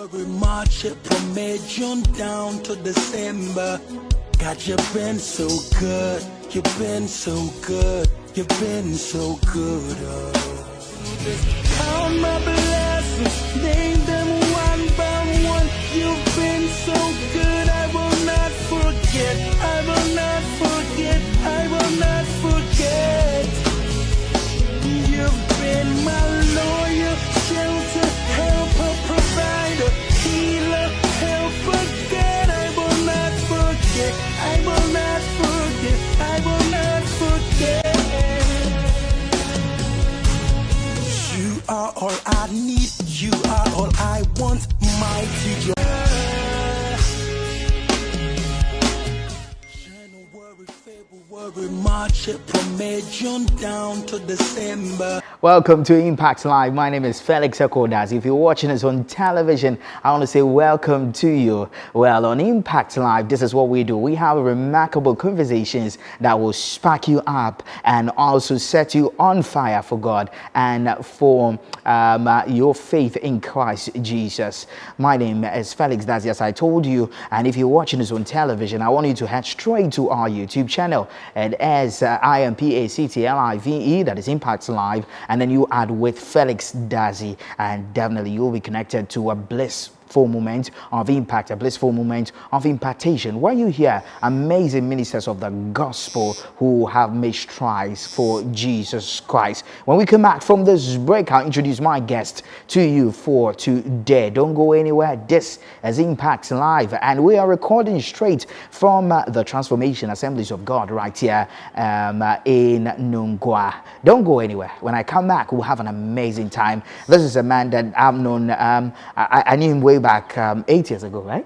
January, March, April, May, June down to December. God, you've been so good. You've been so good. You've been so good. Count my blessings, name them one by one. You've been so good. I will not forget. I will not forget. I will not forget. You've been my lawyer, shelter, helper, provider, healer, helper, God. I will not forget. I will not forget. I will not forget. You are all I need. You are all I want. Mighty God. January, February, March, April, May, June down to December. Welcome to Impact Live. My name is Felix Akodas. If you're watching us on television, I want to say welcome to you. Well, on Impact Live, this is what we do. We have remarkable conversations that will spark you up and also set you on fire for God and for your faith in Christ Jesus. My name is Felix, that's as I told you. And if you're watching us on television, I want you to head straight to our YouTube channel. And as IMPACTLIVE, that is Impact Live. And then you add with Felix Dazi, and definitely you'll be connected to a blissful moment of impact, a blissful moment of impartation, where you hear amazing ministers of the gospel who have made strides for Jesus Christ. When we come back from this break, I'll introduce my guest to you for today. Don't go anywhere. This is Impact Live, and we are recording straight from the Transformation Assemblies of God right here in Nungwa. Don't go anywhere. When I come back, we'll have an amazing time. This is a man that I've known. I knew him way back 8 years ago, right?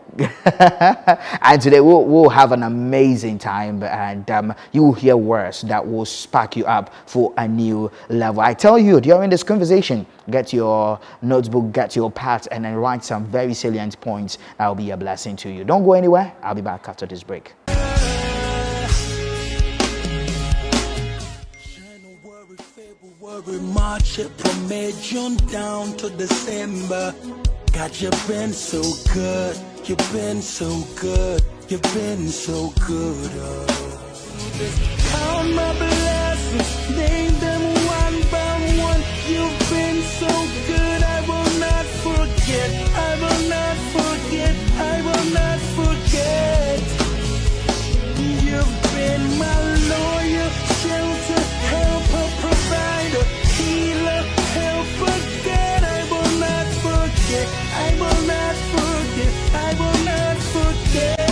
And today we'll have an amazing time, and you will hear words that will spark you up for a new level. I tell you, during this conversation, get your notebook, get your pad, and then write some very salient points that will be a blessing to you. Don't go anywhere. I'll be back after this break. January, February, March, April, May, June down to December. God, you've been so good. You've been so good. You've been so good. Count my blessings, name them one by one. You've been so good. I will not forget. I will not forget. I will not forget. You've been my lawyer, shelter, helper, provider, healer, helper, God. I will not forget. I will not forget. I will not forget.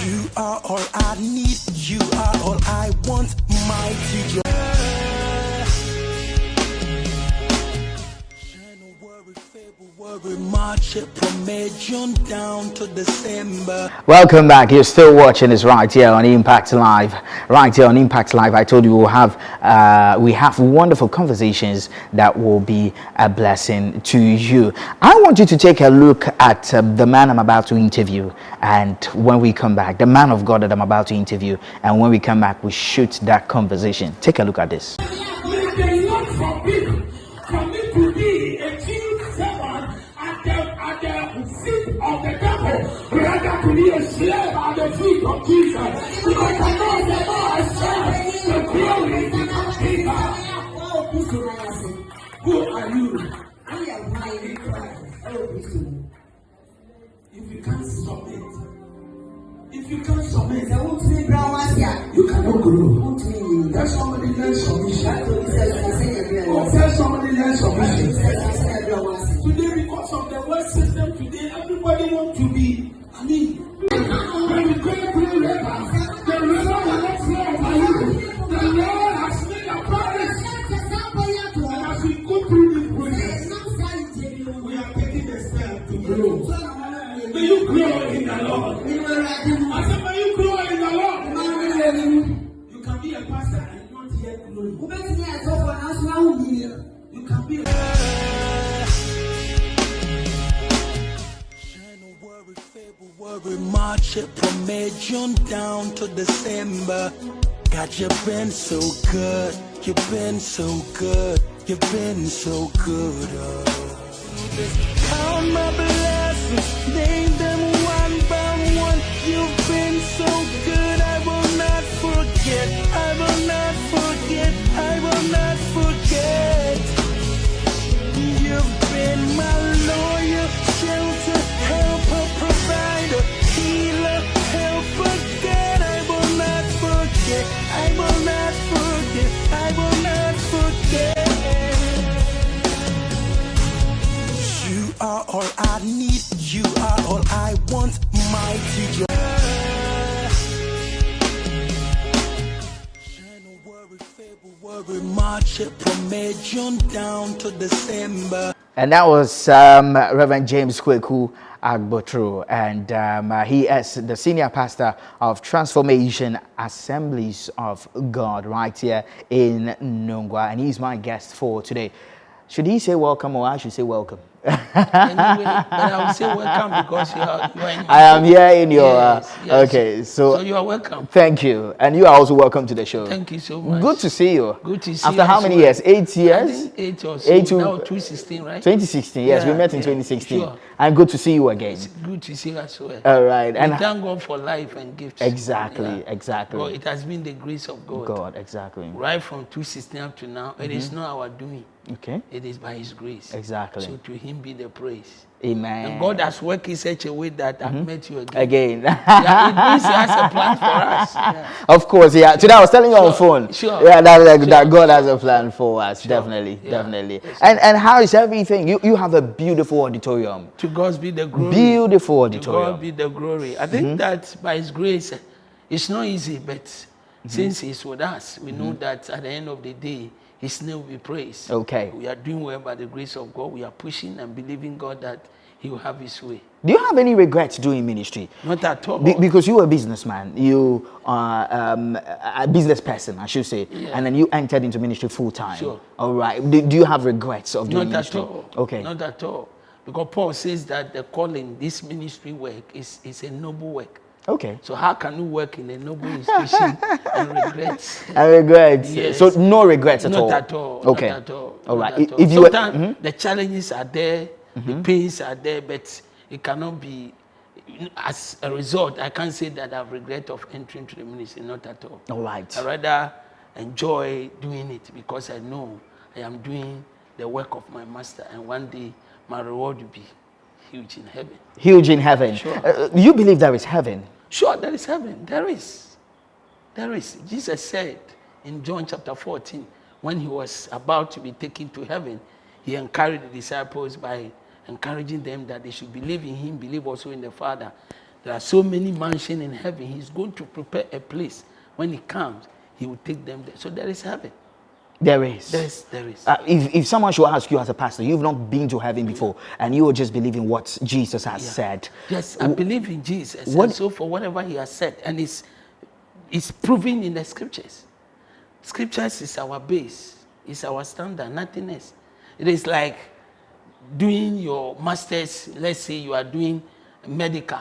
You are all I need. You are all I want. Mighty God. January, February, March, April, May, June down to December. Welcome back. You're still watching us right here on Impact Live. Right here on Impact Live, I told you we have wonderful conversations that will be a blessing to you. I want you to take a look at the man I'm about to interview, and when we come back, the man of God that I'm about to interview, and when we come back, we shoot that conversation. Take a look at this. For me to be a chief servant at the feet of the devil, rather to be a slave at the feet of Jesus. Because I know the Lord says the glory is in Jesus. Who are you? I am highly Christ. If you can't submit, you cannot grow. Tell somebody learn submission. Tell somebody learn submission. Today, because of the world system today, everybody wants to be. When you go through rivers, the river will not flow over you. The Lord has made a promise. And as we go through this process, we are taking the step to grow. May you grow in the Lord. I said, may you grow in the Lord. You can be a pastor and not yet growing. You can be a January, February, March, April, May, June down to December. God, you've been so good. You've been so good. You've been so good. Count my blessings, name them one by one. You've been so good, I will not forget. I will not forget. I will not forget. You've been my lawyer, shelter, helper, provider, healer, helper, God. I will not forget. I will not forget. I will not forget. You are all I need. You are all I want. Mighty God. January, February, March, April, May, June down to December. And that was Reverend James Kweku Agbotro, and he is the senior pastor of Transformation Assemblies of God right here in Nongwa, and he's my guest for today. Should he say welcome or I should say welcome? Anyway, but I will say welcome because you are in I am here in your... yes. Okay, so you are welcome. Thank you. And you are also welcome to the show. Thank you so much. Good to see you. Good to see After you. how many years? 8 years? I think 8 or so. 8 to... Now 2016, right? 2016, yes. Yeah, we met in yeah, 2016. sure. And good to see you again. It's good to see you as well. All right. And And thank God for life and gifts. exactly, exactly. Well, it has been the grace of God. God, exactly. Right from 2016 up to now, it is not our doing. Okay. It is by His grace. Exactly. So to Him be the praise. Amen. And God has worked in such a way that I've met you again. Again. Yeah, it means He has a plan for us. Yeah. Of course, yeah. Today I was telling you on phone. Sure. Yeah, that Sure. God has a plan for us. Definitely, Yeah. definitely. Yes. And how is everything? You have a beautiful auditorium. To God be the glory. Beautiful To God auditorium. be the glory. I think that by His grace, it's not easy, but since He's with us, we know that at the end of the day, His name will be praised. Okay. We are doing well by the grace of God. We are pushing and believing God that He will have His way. Do you have any regrets doing ministry? Not at all. Because you are a businessman, you are a business person, I should say, Yeah. and then you entered into ministry full time. Sure. All right. Do you have regrets of doing Not at ministry? all. Okay. Not at all. Because Paul says that the calling, this ministry work, is a noble work. Okay. So how can you work in a noble institution and regrets? And regrets. Yes. So no regrets at all. Not at all. Okay. Not at all. All Not right. at all. If you were- Sometimes the challenges are there, the pains are there, but it cannot be. As a result, I can't say that I've regret of entering to the ministry. Not at all. All right. I rather enjoy doing it because I know I am doing the work of my master, and one day my reward will be huge in heaven. Huge in heaven. Sure. You believe there is heaven? Sure, there is heaven. There is. There is. Jesus said in John chapter 14, when He was about to be taken to heaven, He encouraged the disciples by encouraging them that they should believe in Him, believe also in the Father. There are so many mansions in heaven. He's going to prepare a place. When He comes, He will take them there. So there is heaven. There is. There is. If someone should ask you as a pastor, you've not been to heaven before, and you are just believing what Jesus has said. Yes, I believe in Jesus. What- And so for whatever He has said, and it's proven in the scriptures. Scriptures is our base, is our standard, nothing else. It is like doing your master's, let's say you are doing medical,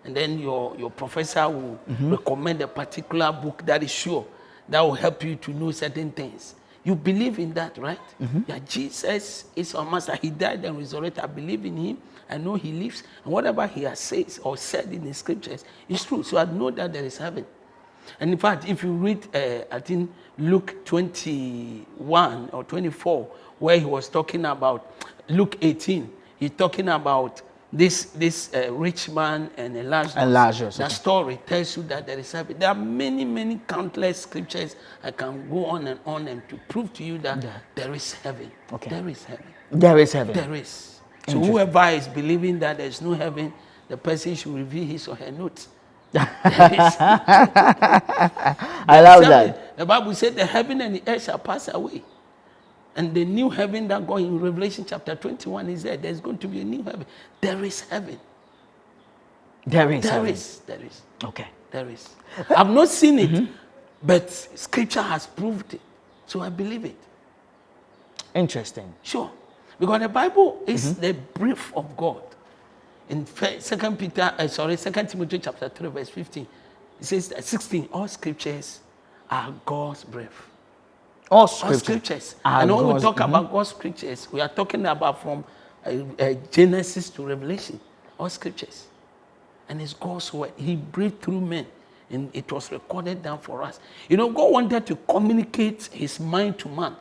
and then your professor will recommend a particular book that is sure, that will help you to know certain things. You believe in that, right? Yeah, Jesus is our master. He died and resurrected. I believe in Him. I know He lives. And whatever He has said or said in the scriptures is true. So I know that there is heaven. And in fact, if you read, I think, Luke 21 or 24, where He was talking about, Luke 18, He's talking about this rich man and Lazarus. And Lazarus, That okay. story tells you that there is heaven. There are many, many countless scriptures. I can go on and to prove to you that there is heaven. Okay. There is heaven. There is heaven. There is. So whoever is believing that there is no heaven, the person should review his or her notes. There is. I love that. The Bible said the heaven and the earth shall pass away. And the new heaven that going in Revelation chapter 21 is there. There's going to be a new heaven. There is heaven. There is There heaven. is. There is. Okay. There is. I've not seen it, but scripture has proved it. So I believe it. Interesting. Sure. Because the Bible is the brief of God. In 2 Timothy chapter 3, verse 15, it says that 16, all scriptures are God's breath. All scriptures. are And when we God's- talk about God's scriptures, we are talking about from Genesis to Revelation. All scriptures. And it's God's word. He breathed through men. And it was recorded down for us. You know, God wanted to communicate his mind to man.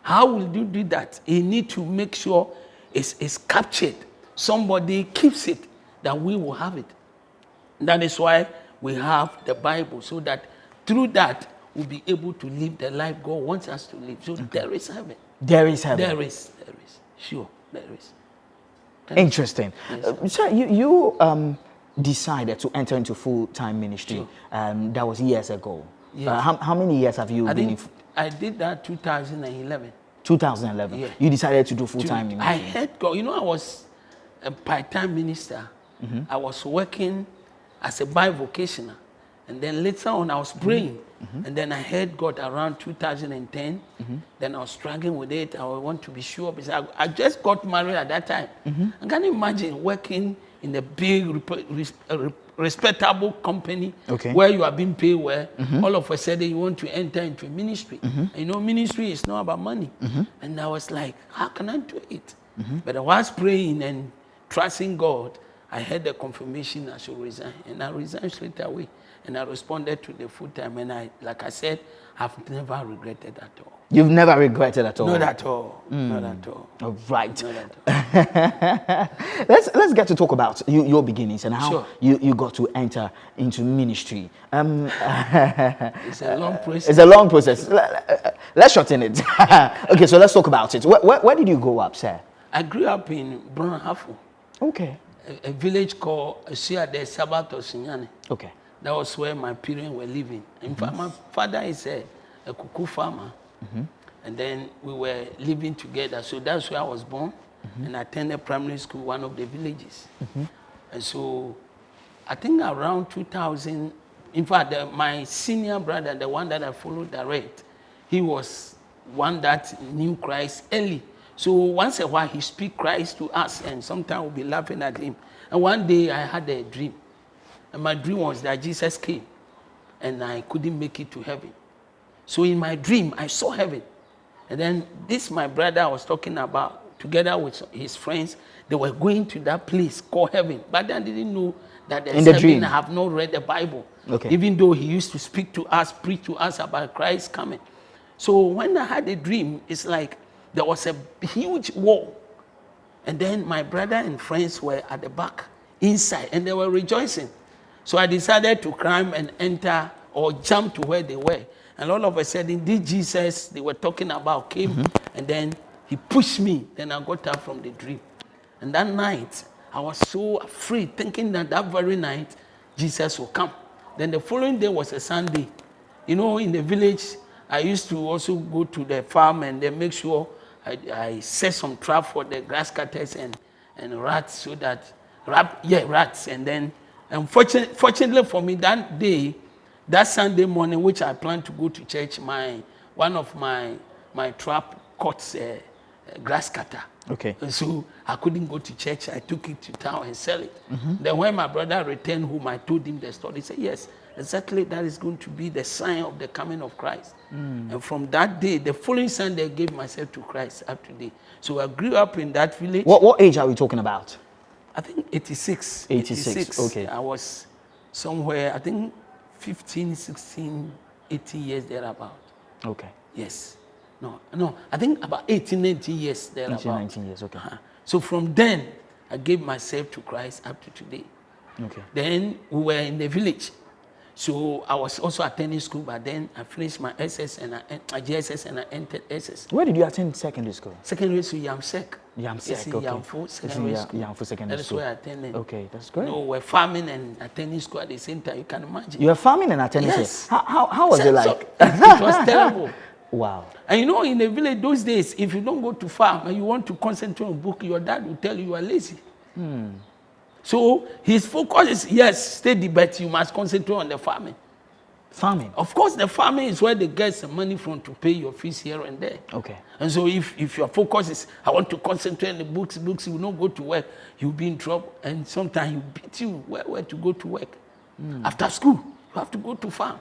How will you do that? You need to make sure it's captured. Somebody keeps it, that we will have it. That is why we have the Bible, so that through that we'll be able to live the life God wants us to live. So there is heaven. There is heaven. There is. Sure, there is. Interesting. Yes. Sir, you decided to enter into full-time ministry. Sure. That was years ago. Yes. How many years have you been in? I did that 2011. 2011. Yeah. You decided to do full-time ministry. I heard God. You know, I was a part-time minister. I was working as a bivocational. And then later on, I was praying. And then I heard God around 2010. Then I was struggling with it. I want to be sure. Because I just got married at that time. I can't imagine working in a big, respectable company where you are being paid well. All of a sudden, you want to enter into a ministry. And you know, ministry is not about money. And I was like, how can I do it? But I was praying and trusting God. I had the confirmation I should resign. And I resigned straight away. And I responded to the full time. And like I said, I've never regretted at all. You've never regretted at all? Not at all. Not at all. All right. Not at all. Let's get to talk about your beginnings and how Sure. you got to enter into ministry. It's a long process. It's a long process. Let's shorten it. Okay, so let's talk about it. Where did you grow up, sir? I grew up in Brunhafu, Okay. a village called Siade Sabato Sinyane. Okay. That was where my parents were living. In fact, my father is a kuku farmer. And then we were living together. So that's where I was born. And I attended primary school, one of the villages. And so I think around 2000, in fact, my senior brother, the one that I followed direct, he was one that knew Christ early. So once a while, he speak Christ to us, and sometimes we'll be laughing at him. And one day, I had a dream. And my dream was that Jesus came, and I couldn't make it to heaven. So in my dream, I saw heaven. And then this, my brother I was talking about, together with his friends, they were going to that place called heaven. But I didn't know that there's In the heaven. dream. I have not read the Bible. Okay. Even though he used to speak to us, preach to us about Christ coming. So when I had a dream, it's like there was a huge wall. And then my brother and friends were at the back, inside, and they were rejoicing. So I decided to climb and enter or jump to where they were. And all of a sudden, this Jesus they were talking about came, and then he pushed me. Then I got up from the dream. And that night, I was so afraid, thinking that very night, Jesus will come. Then the following day was a Sunday. You know, in the village, I used to also go to the farm and then make sure I set some trap for the grass cutters and rats, so that, rats. And then, fortunately for me, that day, that Sunday morning, which I planned to go to church, one of my trap caught a grass cutter. Okay. And so I couldn't go to church. I took it to town and sell it. Then when my brother returned home, I told him the story. He said, yes, exactly, that is going to be the sign of the coming of Christ. And from that day, the following Sunday, I gave myself to Christ up to date. So I grew up in that village. What age are we talking about? I think 86. 86, okay. I was somewhere, I think 15, 16, 18 years thereabout. Okay. Yes. No, I think about 18, 19 years thereabout. 18, 19 years, okay. So from then, I gave myself to Christ up to today. Okay. Then we were in the village. So I was also attending school, but then I finished my SS and GSS and I entered SS. Where did you attend secondary school? Secondary school, Yamsek. Yamsek, It's in okay. Yamfo It's in Secondary School. Yamfo Secondary That is School. where I attended. Okay, that's great. You know, we're farming and attending school at the same time. You can imagine. You were farming and attending Yes. school. How was it like? It was terrible. Wow. And you know, in the village those days, if you don't go to farm and you want to concentrate on book, your dad will tell you are lazy. So his focus is, yes, steady, but you must concentrate on the farming. Farming? Of course, the farming is where they get some money from to pay your fees here and there. Okay. And so if your focus is, I want to concentrate on the books, you will not go to work, you'll be in trouble. And sometimes he beat you where to go to work. After school, you have to go to farm.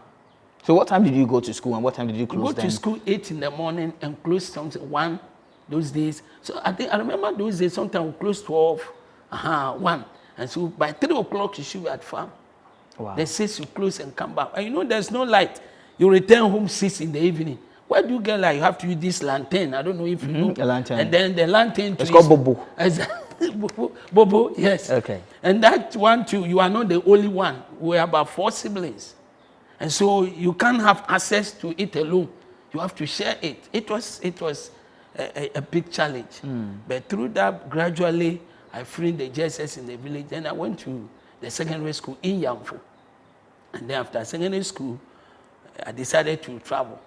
So what time did you go to school and what time did you close Go then? to school 8 in the morning and close something 1 those days. So I remember those days, sometimes we close 12, 1. And so by 3 o'clock, you should be at farm. Wow. Then 6 you close and come back. And you know there's no light. You return home 6 in the evening. Where do you get light? You have to use this lantern. I don't know if you know. A lantern. And then the lantern. It's called Bobo. Bobo, yes. Okay. And that one too, you are not the only one. We're about 4 siblings. And so you can't have access to it alone. You have to share it. It was a big challenge. But through that, gradually, I freed the JSS in the village. Then I went to the secondary school in Yamfo. And then after secondary school, I decided to travel.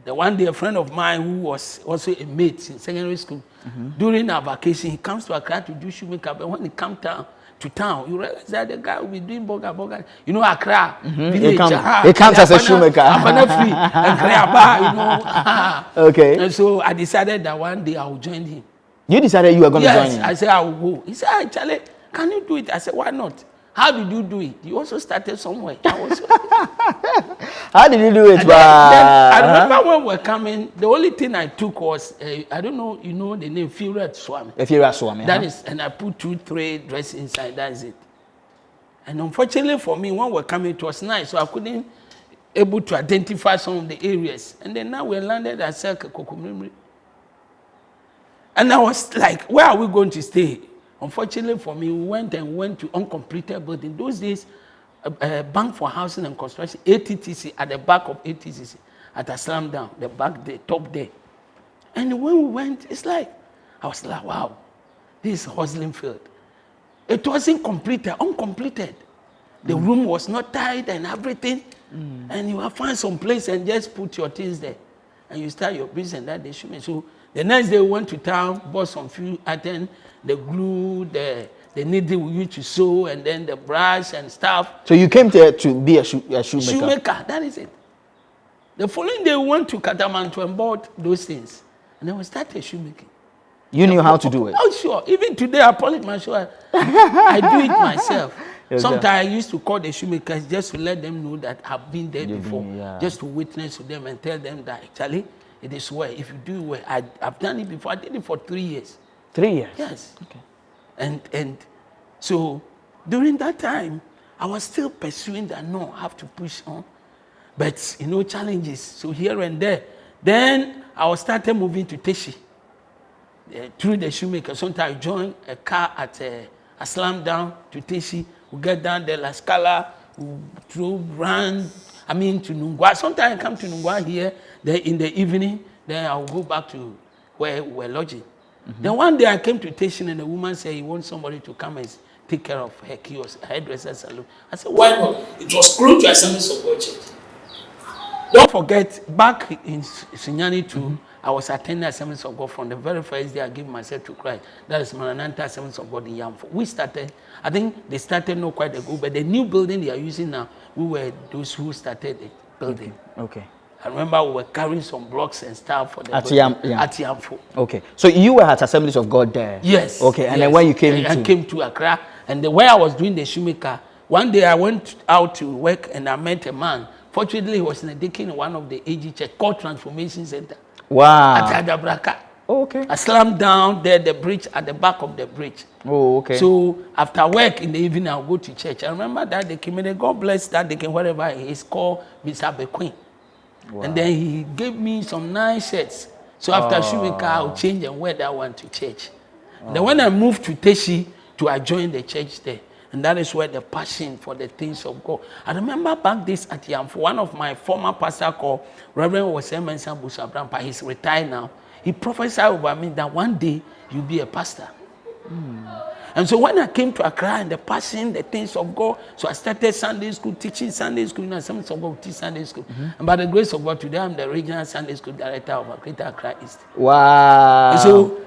The one day, a friend of mine who was also a mate in secondary school, during our vacation, he comes to Accra to do shoemaker. But when he comes to town, you realize that the guy will be doing burger. You know, Accra, village. He comes as a shoemaker. Okay. And so I decided that one day I will join him. You decided you were going to join him? Yes, I said I will go. He said, "Hey, Charlie, can you do it?" I said, "Why not? How did you do it? You also started somewhere." How did you do it? Then I remember when we were coming, the only thing I took was, I don't know, you know the name, Firat Swami. Firat Swami. That is, and I put 2-3 dresses inside, that's it. And unfortunately for me, when we were coming, it was nice, so I couldn't able to identify some of the areas. And then now we landed at Selke Kokomrimri. And I was like, where are we going to stay? Unfortunately for me, we went to uncompleted building. Those days, Bank for Housing and Construction, ATTC, at the back of ATTC, at a slam down, the back there, top there. And when we went, it's like, I was like, wow, this is hustling field. It wasn't completed, uncompleted. The room was not tied and everything. And you will find some place and just put your things there. And you start your business, and that they shoot me. So the next day we went to town, bought some few items, the glue, the needle we used to sew, and then the brush and stuff. So you came there to be a shoemaker? Shoemaker, that is it. The following day we went to Katamanto and bought those things. And then we started shoemaking. You knew how to do it? Oh, sure. Even today, I polish my shoe. I do it myself. Yes, sometimes I used to call the shoemakers just to let them know that I've been there before. Just to witness to them and tell them that, actually, it is well. If you do it well, I've done it before. I did it for 3 years. 3 years? Yes. Okay. And so during that time, I was still pursuing that, no, I have to push on. But, you know, challenges. So here and there. Then I started moving to Teshi. Through the shoemaker. Sometimes I join a car at a slam down to Teshi. We get down there, La Scala, we run, to Nungwa. Sometimes I come to Nungwa here, then in the evening, then I'll go back to where we're lodging. Then one day I came to Teshi and the woman said, he wants somebody to come and take care of her kiosk, hairdresser salon. I said, why not? It was close to Assemblies of God Church. Don't forget, back in Sunyani too, I was attending Assemblies of God from the very first day I gave myself to Christ. That is Maranatha Assemblies of God in Yamfo. We started, I think they started not quite ago, but the new building they are using now, we were those who started the building. Okay. I remember we were carrying some blocks and stuff for the at Yamfo. Okay. So you were at Assemblies of God there? Yes. Okay. And yes. then when you came I came to Accra, and the way I was doing the shoemaker, one day I went out to work and I met a man. Fortunately, he was in a deacon in one of the AG church called Transformation Center. Wow. At Adabraka. Oh, okay. I slammed down there, the bridge, at the back of the bridge. Oh, okay. So after work in the evening, I'll go to church. I remember that they came in, God bless that they came wherever he is, called Mr. Bequin. Wow. And then he gave me some nice shirts. So after shoemaker, I'll change and wear that one to church. Then when I moved to Teshi, I joined the church there. And that is where the passion for the things of God. I remember back this at Yamfo, one of my former pastor called Reverend Wasemensa Busabrampa, he's retired now. He prophesied over me that one day you'll be a pastor. And so when I came to Accra and the passion, the things of God, so I started Sunday school, teaching Sunday school, Assemblies of God, teach Sunday school. And by the grace of God, today I'm the regional Sunday school director of Greater Accra East. Wow. And so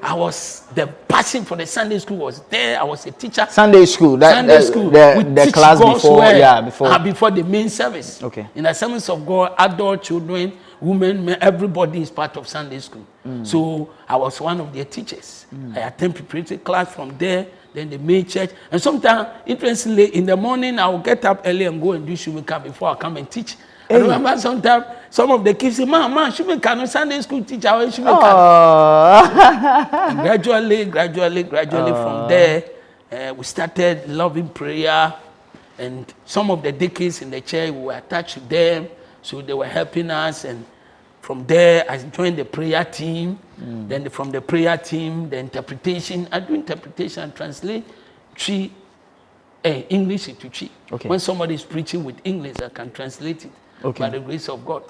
the passion for the Sunday school was there. I was a teacher. Sunday school, the class before the main service. Okay. In the Assemblies of God, adult children, women, men, everybody is part of Sunday school. So I was one of their teachers. I attend preparatory class from there. Then the main church. And sometimes, interestingly, in the morning, I will get up early and go and do shoemaker before I come and teach I remember sometimes some of the kids say, "Man, she make a Sunday school teacher. She make And gradually from there, we started loving prayer, and some of the deacons in the church, we were attached to them, so they were helping us. And from there, I joined the prayer team. Then from the prayer team, the interpretation. I do interpretation and translate English into Chi. Okay. When somebody is preaching with English, I can translate it by the grace of God.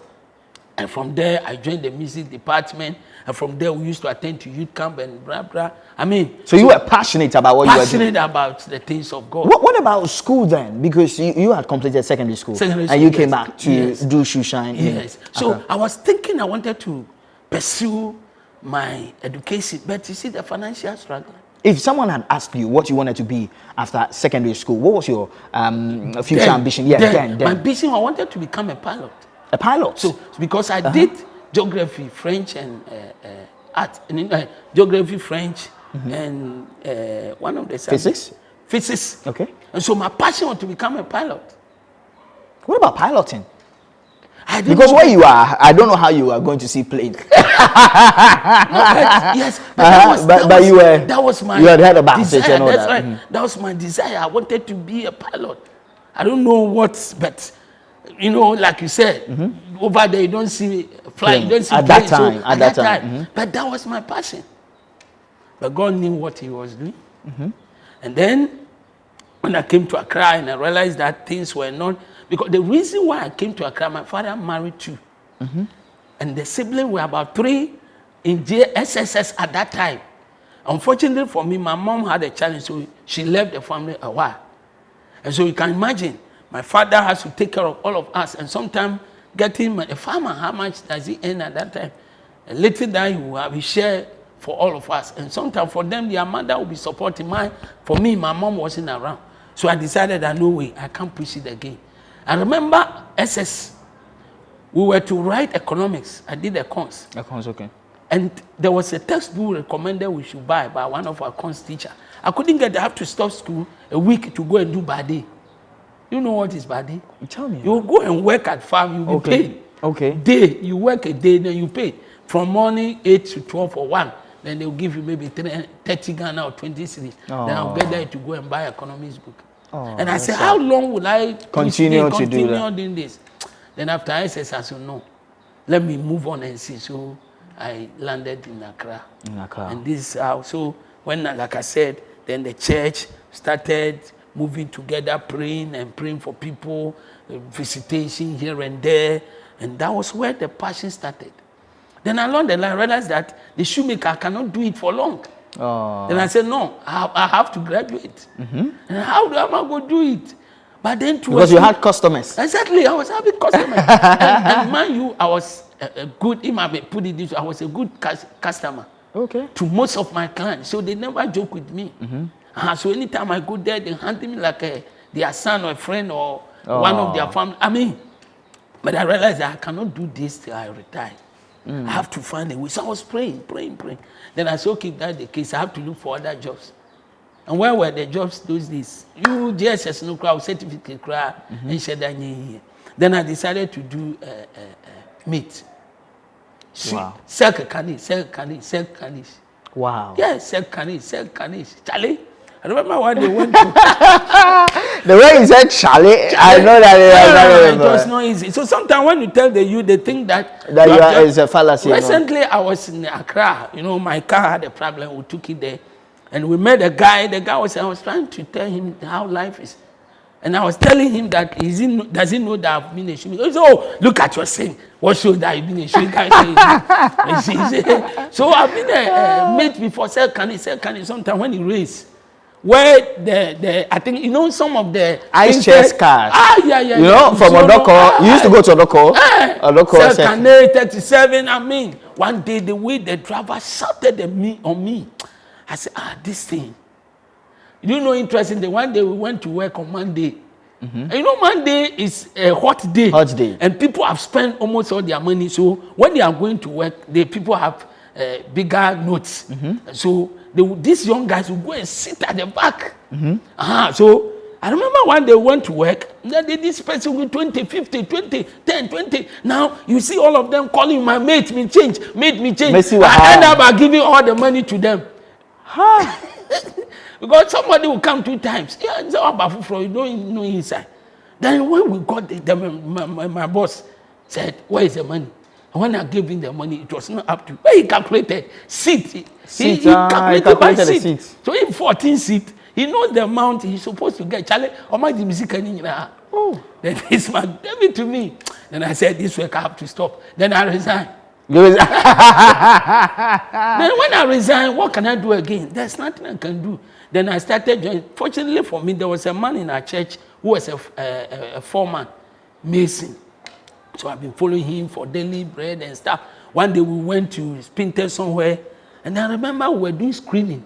And from there, I joined the music department. And from there, we used to attend to youth camp and blah, blah. I mean... So you were passionate about what you were doing? Passionate about the things of God. What about school then? Because you had completed secondary school. And you came back to do shoe shine. Yes. So I was thinking I wanted to pursue my education. But you see, the financial struggle. If someone had asked you what you wanted to be after secondary school, what was your future ambition? Yeah, then. My ambition, I wanted to become a pilot. A pilot? So, because I did geography, French, and art. Geography, French, and one of the subjects. Physics. Okay. And so my passion was to become a pilot. What about piloting? Because where you are, I don't know how you are going to see planes. Yes, but that was my you had heard about desire. It and all That's that. right. That was my desire. I wanted to be a pilot. I don't know what, but you know, like you said, over there you don't see flying, you don't see at planes. That time. But that was my passion. But God knew what He was doing. And then when I came to Accra and I realized that things were not, because the reason why I came to Accra, my father married 2. And the siblings were about 3 in JSSS at that time. Unfortunately for me, my mom had a challenge, so she left the family a while. And so you can imagine, my father has to take care of all of us. And sometimes getting a farmer, how much does he earn at that time? A little that he will have his share for all of us. And sometimes for them, their mother will be supporting mine. For me, my mom wasn't around. So I decided that no way, I can't push it again. I remember SS, we were to write economics. I did econs. Econs, okay. And there was a textbook recommended we should buy by one of our cons teacher. I couldn't get, I have to stop school a week to go and do badi. You know what is badi? Tell me. You go and work at farm, you be paid. Okay. Day, you work a day, then you pay. From morning 8 to 12 for 1. Then they'll give you maybe 30 Ghana or 20 cities. Then I'll get there to go and buy economics book. And I said, how long will I continue doing this? Then after I said, I said, no, let me move on and see. So I landed in Accra. And this is how, so when, like I said, then the church started moving together, praying for people, visitation here and there. And that was where the passion started. Then along the line, I realized that the shoemaker cannot do it for long. Then I said, no, I have to graduate. And how am I going to do it? But then because you had customers. Exactly, I was having customers. and mind you, I was a good, put it this way, I was a good customer. Okay. To most of my clients. So they never joke with me. So anytime I go there, they hand me like their son or a friend or one of their family. But I realized that I cannot do this till I retire. I have to find a way. So I was praying. Then I said, okay, if that's the case, I have to look for other jobs. And where were the jobs those days? You just no crowd, certificate crowd, and said that here. Then I decided to do meat. Wow. Sell caniche. Wow. Yeah, sell caniche. Charlie, I remember when they went to... The way you said Charlie, I know that it was not easy. So sometimes when you tell the youth, they think that is a fallacy. Recently, I was in Accra. You know, my car had a problem. We took it there. And we met a guy. The guy I was trying to tell him how life is. And I was telling him that does he know that I've been a shoemaker? He said, oh, look at your saying. What shows that you've been a shoemaker? So I've been a mate before, sell candy. Sometimes when he race, where I think, you know, some of the ice chest cars. Yeah. You know, from Odoko, you used to go to Odoko. Sell candy, 37. I mean, one day the way the driver shouted on me, I said, this thing. You know, interesting, the one day we went to work on Monday. And you know, Monday is a hot day. And people have spent almost all their money. So when they are going to work, the people have bigger notes. So these young guys will go and sit at the back. So I remember one day we went to work, then this person with 20, 50, 20, 10, 20. Now you see all of them calling my mate me change. I end up by giving all the money to them. Because somebody will come 2 times. Yeah, it's all about from you don't know inside. Then when we got my boss said, "Where is the money?" And when I gave him the money, it was not up to. But he calculated seat. He calculated by seat. So in 14 seats, he knows the amount he's supposed to get. Charlie, or my music oh. Then this man gave it to me. Then I said, "This week I have to stop." Then I resigned. Then when I resigned, what can I do again? There's nothing I can do. Then I started joining. Fortunately for me, there was a man in our church who was a foreman, Mason. So I've been following him for daily bread and stuff. One day we went to Spinter somewhere, and I remember we were doing screening,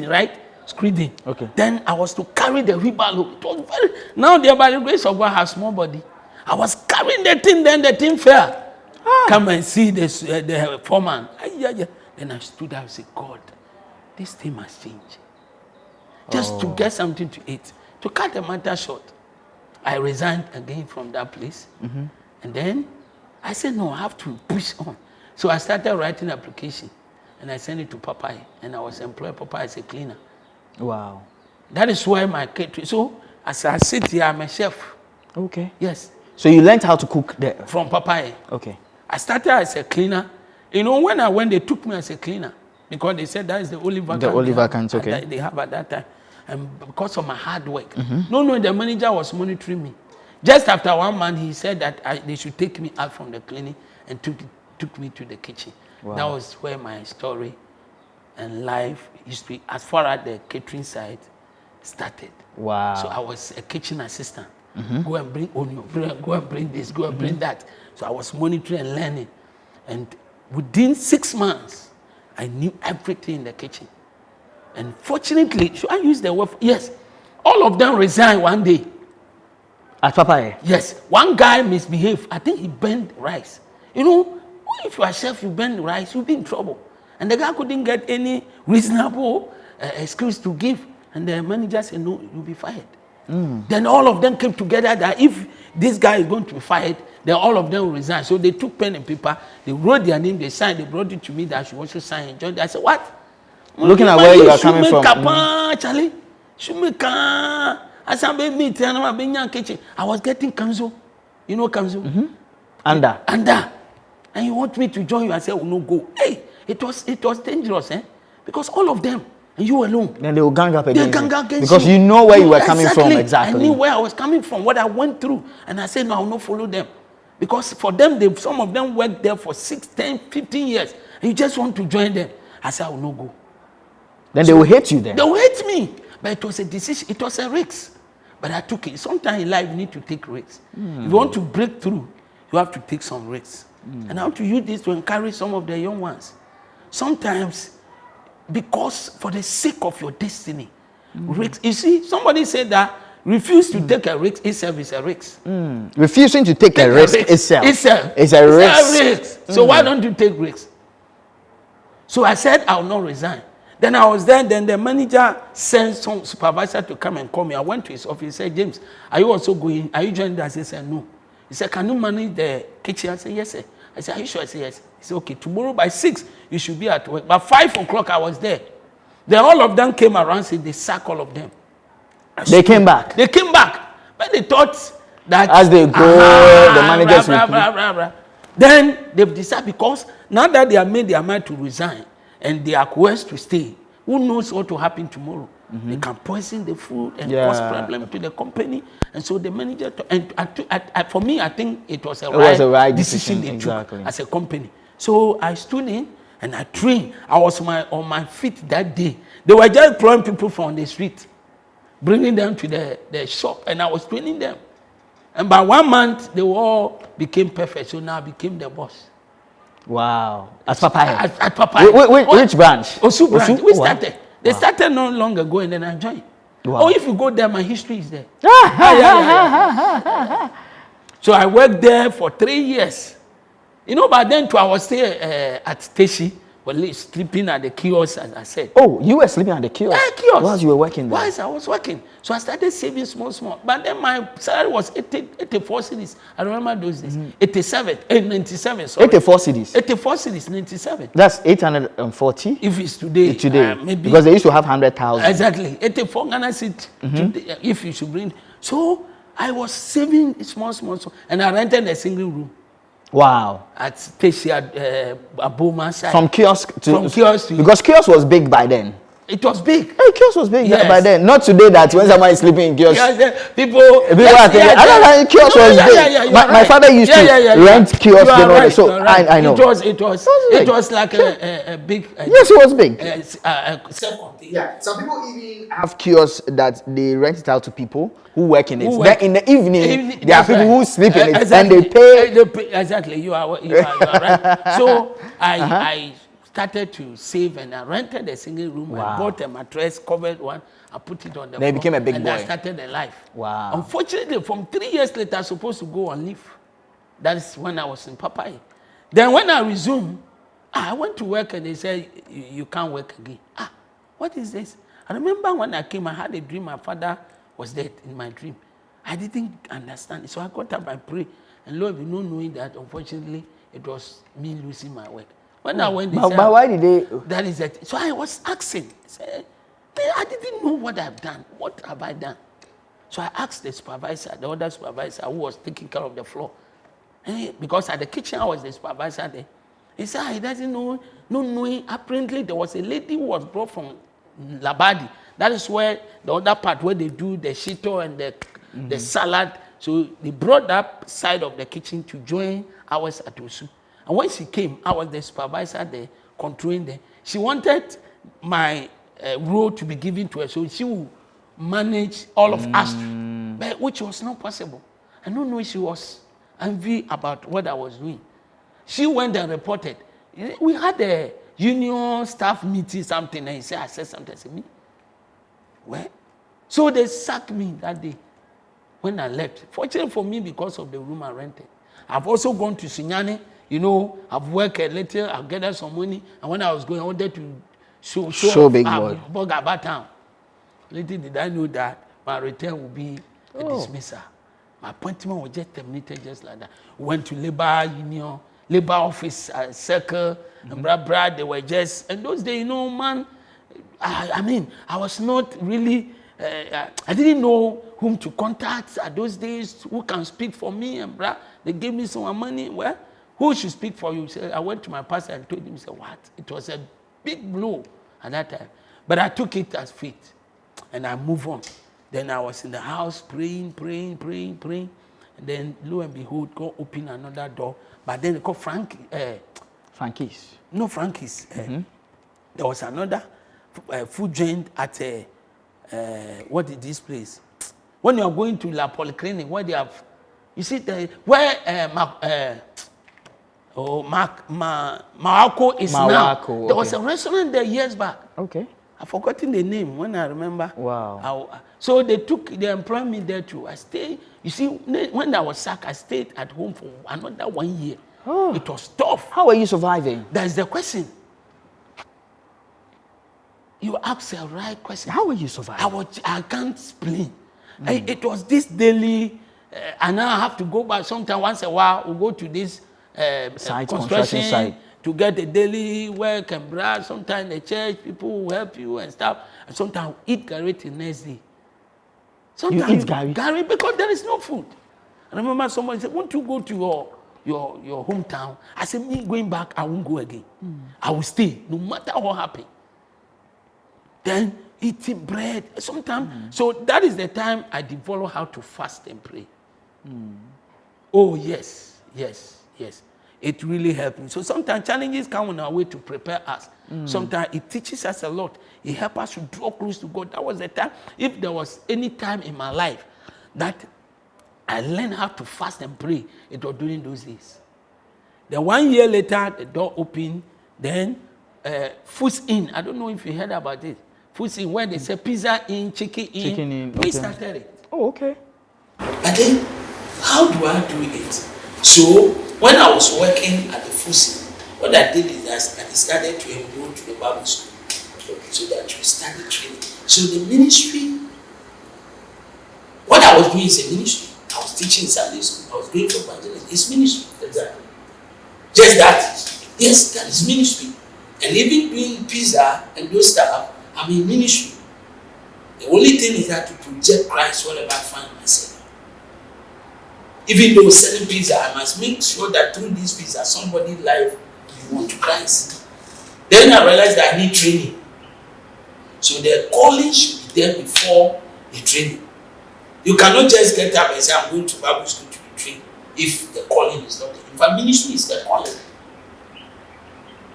right? Screening. Okay. Then I was to carry the wheelbarrow. It was very. Now the by the grace of God has small body. I was carrying the thing, then the thing fell. Come and see this the foreman. Then I stood up and said, "God, this thing must change. Just to get something to eat." To cut the matter short, I resigned again from that place. Mm-hmm. And then I said, no, I have to push on. So I started writing application. And I sent it to Popeye. And I was employed Popeye as a cleaner. Wow. That is why my catering. So as I sit here, I'm a chef. Okay. Yes. So you learned how to cook there? From Popeye. Okay. I started as a cleaner. You know, when I went, they took me as a cleaner. Because they said that is the only vacant. The only vacant, okay. They have at that time. And because of my hard work. Mm-hmm. No, the manager was monitoring me. Just after 1 month, he said that they should take me out from the clinic and took me to the kitchen. Wow. That was where my story and life history, as far as the catering side, started. Wow. So I was a kitchen assistant. Mm-hmm. Go and bring onion, go and bring this, go and bring that. So I was monitoring and learning. And within 6 months, I knew everything in the kitchen. And fortunately, should I use the word? Yes. All of them resigned one day. At Popeye? Yes. One guy misbehaved. I think he burned rice. You know, if you are chef, you burn rice, you'll be in trouble. And the guy couldn't get any reasonable excuse to give. And the manager said, no, you'll be fired. Mm. Then all of them came together that if this guy is going to be fired, then all of them will resign. So they took pen and paper, they wrote their name, they signed, they brought it to me that I should also sign and join. I said, what? Looking at where you are coming from. Charlie, I was getting kanzo. You know kanzo? Mm-hmm. Under. And you want me to join you? I said, oh, no, go. Hey, it was dangerous, because all of them, and you alone. Then they will gang up against you. Because you know where you were coming from, exactly. I knew where I was coming from, what I went through. And I said, no, I will not follow them. Because for them, some of them worked there for 6, 10, 15 years. And you just want to join them. I said, I will not go. Then they will hate you then. They will hate me. But it was a decision. It was a risk. But I took it. Sometimes in life, you need to take risks. If you want to break through, you have to take some risks. And I want to use this to encourage some of the young ones. Sometimes, because for the sake of your destiny, risks. You see, somebody said that refuse to take a risk itself is a risk. Refusing to take a risk itself is a risk. So why don't you take risks? So I said, I will not resign. Then I was there, then the manager sent some supervisor to come and call me. I went to his office. He said, James, are you also going? Are you joining us? I said, no. He said, can you manage the kitchen? I said, yes, sir. I said, are you sure? I said, yes. He said, okay, tomorrow by 6, you should be at work. By 5 o'clock, I was there. Then all of them came around, said they sacked all of them. They came back? They came back. But they thought that... As they go, the managers will... Then they've decided, because now that they have made their mind to resign, and they are coerced to stay, who knows what will happen tomorrow? They can poison the food and cause problems to the company. And so the manager, for me, I think it was a right decision they took as a company. So I stood in and I trained. I was on my feet that day. They were just employing people from the street, bringing them to the shop, and I was training them. And by 1 month, they all became perfect. So now I became the boss. Wow. At Popeye? At Popeye. Which branch? Osu branch. We started. They started not long ago and then I joined. Wow. Oh, if you go there, my history is there. So I worked there for 3 years. You know, by then too, I was still at Teshi was sleeping at the kiosk, as I said. Oh, you were sleeping at the kiosk? Yeah, kiosk. Whilst you were working there? Whilst I was working. So I started saving small. But then my salary was 84 cedis. I remember those days. 97, sorry. 84 cedis? 84 cedis, 97. That's 840? If it's today. Today. Maybe. Because they used to have 100,000. Exactly. 84 Ghana cedis today, if you should bring. So I was saving small. And I rented a single room. Wow. At Tesia Aboma side. From kiosk to... to... Because kiosk was big by then. It was big. Hey, kiosk was big by then. Not today that when someone is sleeping in kiosk. People are thinking, I don't know, kiosk was big. My father used to rent kiosk and all that. So I know. It was like a big... yes, it was big. Yeah. Some people even have kiosks that they rent it out to people who work in it. Then in the evening, there are people who sleep in it and they pay. Exactly. You are right. So I started to save and I rented a single room. Wow. I bought a mattress, covered one. I put it on the floor. Then became a big and boy. I started a life. Wow. Unfortunately, from 3 years later, I was supposed to go on leave. That's when I was in Papai. Then when I resumed, I went to work and they said, you can't work again. What is this? I remember when I came, I had a dream. My father was dead in my dream. I didn't understand it. So I got up and prayed. And Lord, not knowing that, unfortunately, it was me losing my work. When I went, but why did they? That is it. So I was asking. I didn't know what I've done. What have I done? So I asked the supervisor, the other supervisor who was taking care of the floor. Because at the kitchen, I was the supervisor there. He said, he doesn't know, not knowing. Apparently, there was a lady who was brought from Labadi. That is where the other part where they do the shito and the salad. So they brought that side of the kitchen to join ours at Osu. And when she came, I was the supervisor there, controlling them. She wanted my role to be given to her, so she would manage all of us, but which was not possible. I don't know if she was angry about what I was doing. She went and reported. We had a union staff meeting, something, and he said, I said something. I said, me? Well, so they sacked me that day when I left. Fortunately for me, because of the room I rented. I've also gone to Sinyane. I've worked a little, I've gathered some money, and when I was going, I wanted to show big boy. Bogaba town. Little did I know that my return would be a dismissal. My appointment was just terminated just like that. Went to labor union, labor office circle, and they were just, and those days, man, I was not really, I didn't know whom to contact at those days, who can speak for me, and they gave me some money. Well, who should speak for you? I went to my pastor and told him, what? It was a big blow at that time. But I took it as faith, and I moved on. Then I was in the house praying. And then, lo and behold, God opened another door. But then they called Frankie's. No, Frankie's. There was another food joint at, what is this place? When you are going to La Polyclinic, where they have, you see, where Mawako is now. Okay. There was a restaurant there years back. Okay. I've forgotten the name when I remember. Wow. So they employed me there too. I stayed, you see, when I was sacked, I stayed at home for another 1 year. It was tough. How are you surviving? That's the question. You asked the right question. How are you surviving? I can't explain. It was this daily, and now I have to go back sometime once a while. We go to this construction site to get the daily work and brush. Sometimes the church people will help you and stuff. And sometimes eat Gary the next day. Sometimes you eat Gary? Gary because there is no food. I remember somebody said, "Won't you go to your hometown?" I said, "Me going back, I won't go again. I will stay no matter what happens." Then eating bread sometimes. So that is the time I developed how to fast and pray. Oh yes. It really helped me. So sometimes challenges come on our way to prepare us. Sometimes it teaches us a lot. It helps us to draw close to God. That was the time. If there was any time in my life that I learned how to fast and pray, it was during those days. Then 1 year later, the door opened. Then Foods Inn. I don't know if you heard about it. Foods Inn, where they say pizza in, chicken in. We started it. Oh, okay. But then, how do I do it? So when I was working at the Foods Inn, What I did is I started to enroll to the Bible school so that we started training. So the ministry, what I was doing is a ministry. I was teaching Sunday school. I was doing for evangelism. It's ministry. Exactly. Just that. Yes, that is ministry. And even doing pizza and those stuff, I'm in ministry. The only thing is that to project Christ wherever I find myself. Even though selling pizza, I must make sure that through this pizza, somebody's life will want to Christ. Then I realized that I need training. So the calling should be there before the training. You cannot just get up and say, I'm going to Bible school to be trained if the calling is not there. In fact, ministry is the calling.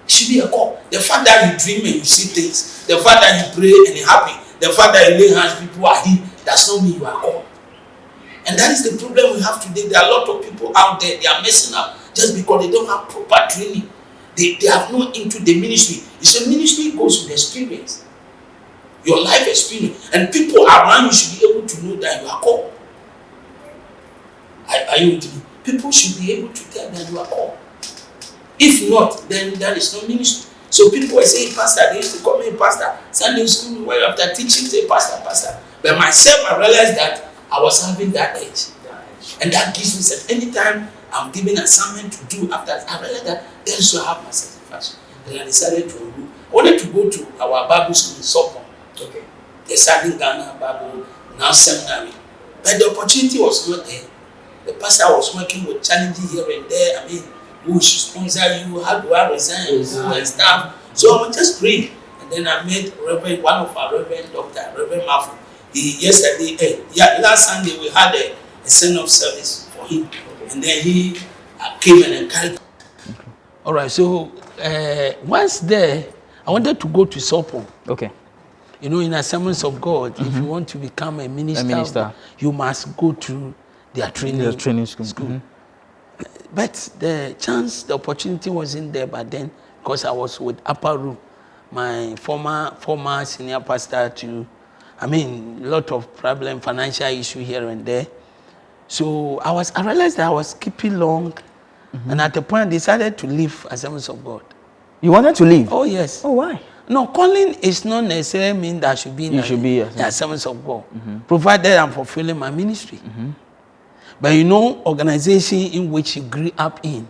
It should be a call. The fact that you dream and you see things, the fact that you pray and you're happy, the fact that you lay hands, people are healed, does not mean you are called. And that is the problem we have today. There are a lot of people out there, they are messing up just because they don't have proper training. They have no into the ministry. It's a ministry goes with experience. Your life experience. And people around you should be able to know that you are called. Are you with me? People should be able to tell that you are called. If not, then there is no ministry. So people were saying, Pastor, they used to call me Pastor. Sunday school, where after teaching, say Pastor, Pastor. But myself, I realized that I was having that edge. And that gives me that anytime I'm given an assignment to do after, I realized that then should have my satisfaction. Then I decided to enroll. I wanted to go to our Bible school in Sopon. Okay. The Southern Ghana Bible, now seminary. But the opportunity was not there. The pastor was working with challenges here and there. I mean, who should sponsor you? How do I resign? And stuff. So I was just praying. And then I met Reverend, one of our Reverend Doctor, Reverend Mafu. Last Sunday we had a send-off service for him. And then he came and encouraged. All right, so once there, I wanted to go to Sopon. Okay. You know, in Assemblies of God, if you want to become a minister, you must go to their training school. But the opportunity wasn't there. But then, because I was with Upper Room, my former senior pastor, a lot of problem, financial issue here and there. So I realized that I was keeping long, and at the point I decided to leave Assemblies of God. You wanted to leave? Oh yes. Oh, why? No, calling is not necessarily mean that I should be in the Assemblies of God, provided I'm fulfilling my ministry. But you know, organization in which you grew up in,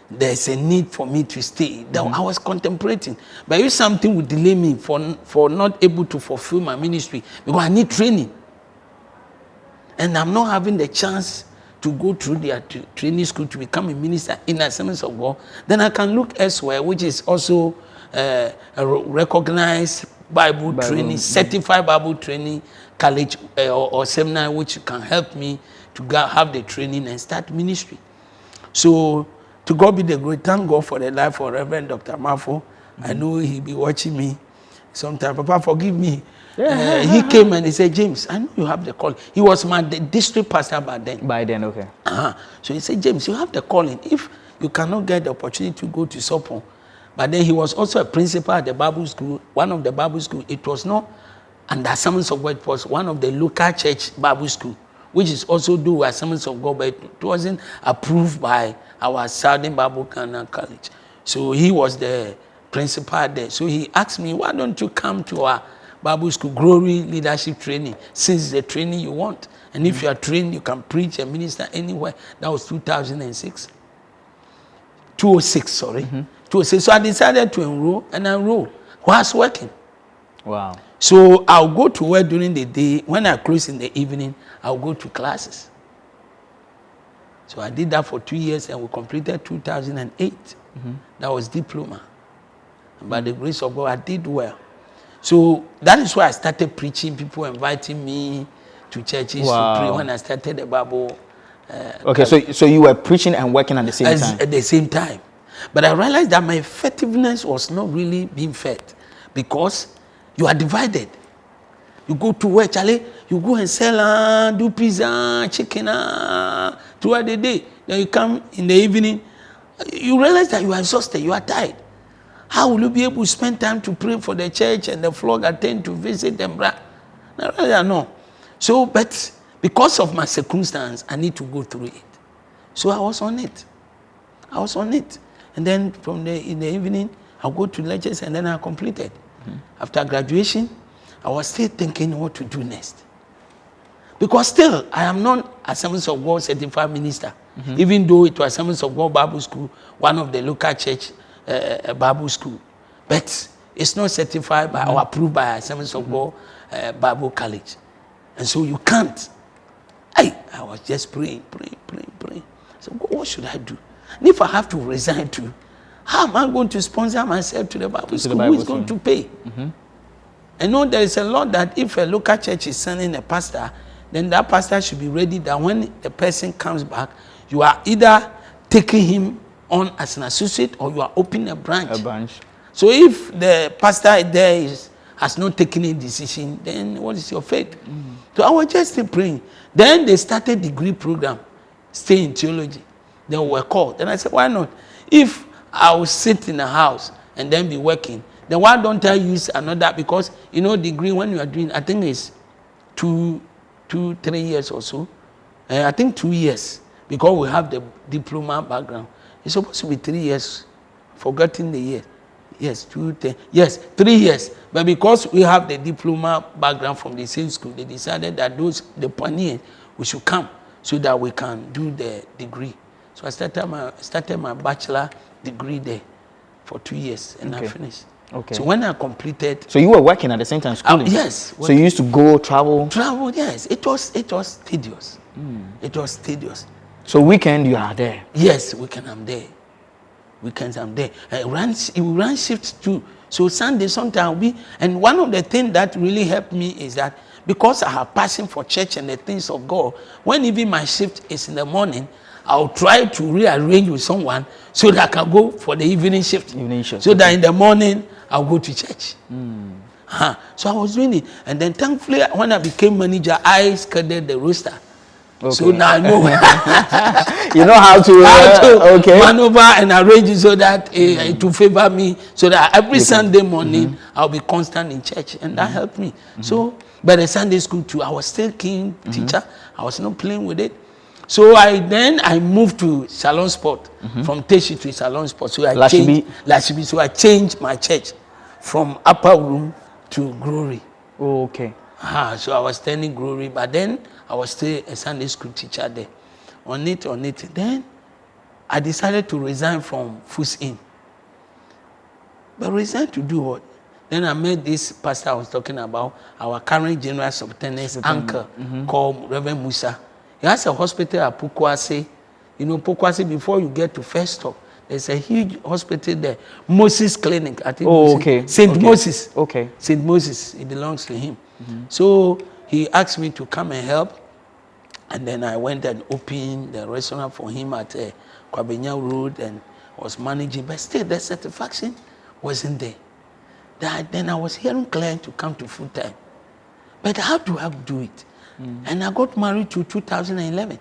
there's a need for me to stay. I was contemplating, but if something would delay me for not able to fulfill my ministry, because I need training, and I'm not having the chance to go through their training school to become a minister in the Assemblies of God, then I can look elsewhere, which is also a recognized Bible training, certified Bible training college or seminary, which can help me to have the training and start ministry. So, to God be the glory. Thank God for the life of Reverend Dr. Mafo. I know he'll be watching me sometime. Papa, forgive me. He came and he said, James, I know you have the calling. He was my district pastor by then. By then, okay. So he said, James, you have the calling. If you cannot get the opportunity to go to Sopon, but then he was also a principal at the Bible school, one of the Bible school. It was not under Assemblies of God, it was one of the local church Bible school, which is also do Assemblies of God, but it wasn't approved by our Southern Bible College. So he was the principal there. So he asked me, why don't you come to our Bible school, Glory Leadership Training, since the training you want. And if you are trained, you can preach and minister anywhere. That was 2006. 206, sorry. 206. So I decided to enroll, and I enrolled whilst working. Wow. So I'll go to work during the day. When I close in the evening, I'll go to classes. So I did that for 2 years, and we completed 2008. That was diploma. And by the grace of God, I did well. So that is why I started preaching. People inviting me to churches to pray when I started the Bible. Okay, so you were preaching and working at the same time? At the same time. But I realized that my effectiveness was not really being fed, because you are divided. You go to work, Charlie, you go and sell, do pizza, chicken, throughout the day. Then you come in the evening, you realize that you are exhausted, you are tired. How will you be able to spend time to pray for the church and the flock, attend to visit them? No. So, but because of my circumstance, I need to go through it. So I was on it. And then in the evening, I'll go to lectures, and then I completed. After graduation, I was still thinking what to do next. Because still, I am not Assemblies of God certified minister, even though it was Assemblies of God Bible School, one of the local church Bible school. But it's not certified by or approved by Assemblies of God Bible College. And so you can't. I was just praying. So what should I do? And if I have to resign to, how am I going to sponsor myself to the Bible school? Who is going to pay? I know there is a law that if a local church is sending a pastor, then that pastor should be ready that when the person comes back, you are either taking him on as an associate or you are opening a branch. So if the pastor there has not taken a decision, then what is your fate? So I was just still praying. Then they started degree program, stay in theology. They were called. Then I said, why not? If I will sit in a house and then be working, then why don't I use another? Because, degree when you are doing, I think it's 3 years or so. I think 2 years, because we have the diploma background. It's supposed to be 3 years, forgetting the year. Yes, 3 years. But because we have the diploma background from the same school, they decided that the pioneers, we should come so that we can do the degree. So I started my bachelor degree there for 2 years, and I finished. Okay. So when I completed, so you were working at the same time schooling? Yes. So you used to go travel? Travel, yes. It was tedious. It was tedious. So weekend you are there? Yes, weekend I'm there. Weekends I'm there. We ran shifts too. So Sunday sometimes I'll be, and one of the things that really helped me is that because I have passion for church and the things of God, when even my shift is in the morning, I'll try to rearrange with someone so that I can go for the evening shift. So that in the morning, I'll go to church. So I was doing it. And then thankfully, when I became manager, I scheduled the roster. Okay. So now I know. You know how to maneuver and arrange it so that it will favor me. So that every Sunday morning, I'll be constant in church. And that helped me. So by the Sunday school too, I was still keen teacher. I was not playing with it. So I moved to Salon Sport, from Teshi to Salon Sport. So I changed. So I changed my church from Upper Room to Glory. Oh, okay. So I was turning Glory, but then I was still a Sunday school teacher there. On it. Then I decided to resign from Foos Inn. But resign to do what? Then I met this pastor I was talking about, our current general superintendent's uncle, called Reverend Musa. He has a hospital at Pokwase. Pokwase, before you get to First Stop, there's a huge hospital there. Moses Clinic, I think. Oh, okay. St. Moses. Okay. St. Moses, it belongs to him. So he asked me to come and help. And then I went and opened the restaurant for him at Kwabenya Road and was managing. But still, the satisfaction wasn't there. Then I was hearing clear to come to full time. But how do I do it? And I got married to 2011.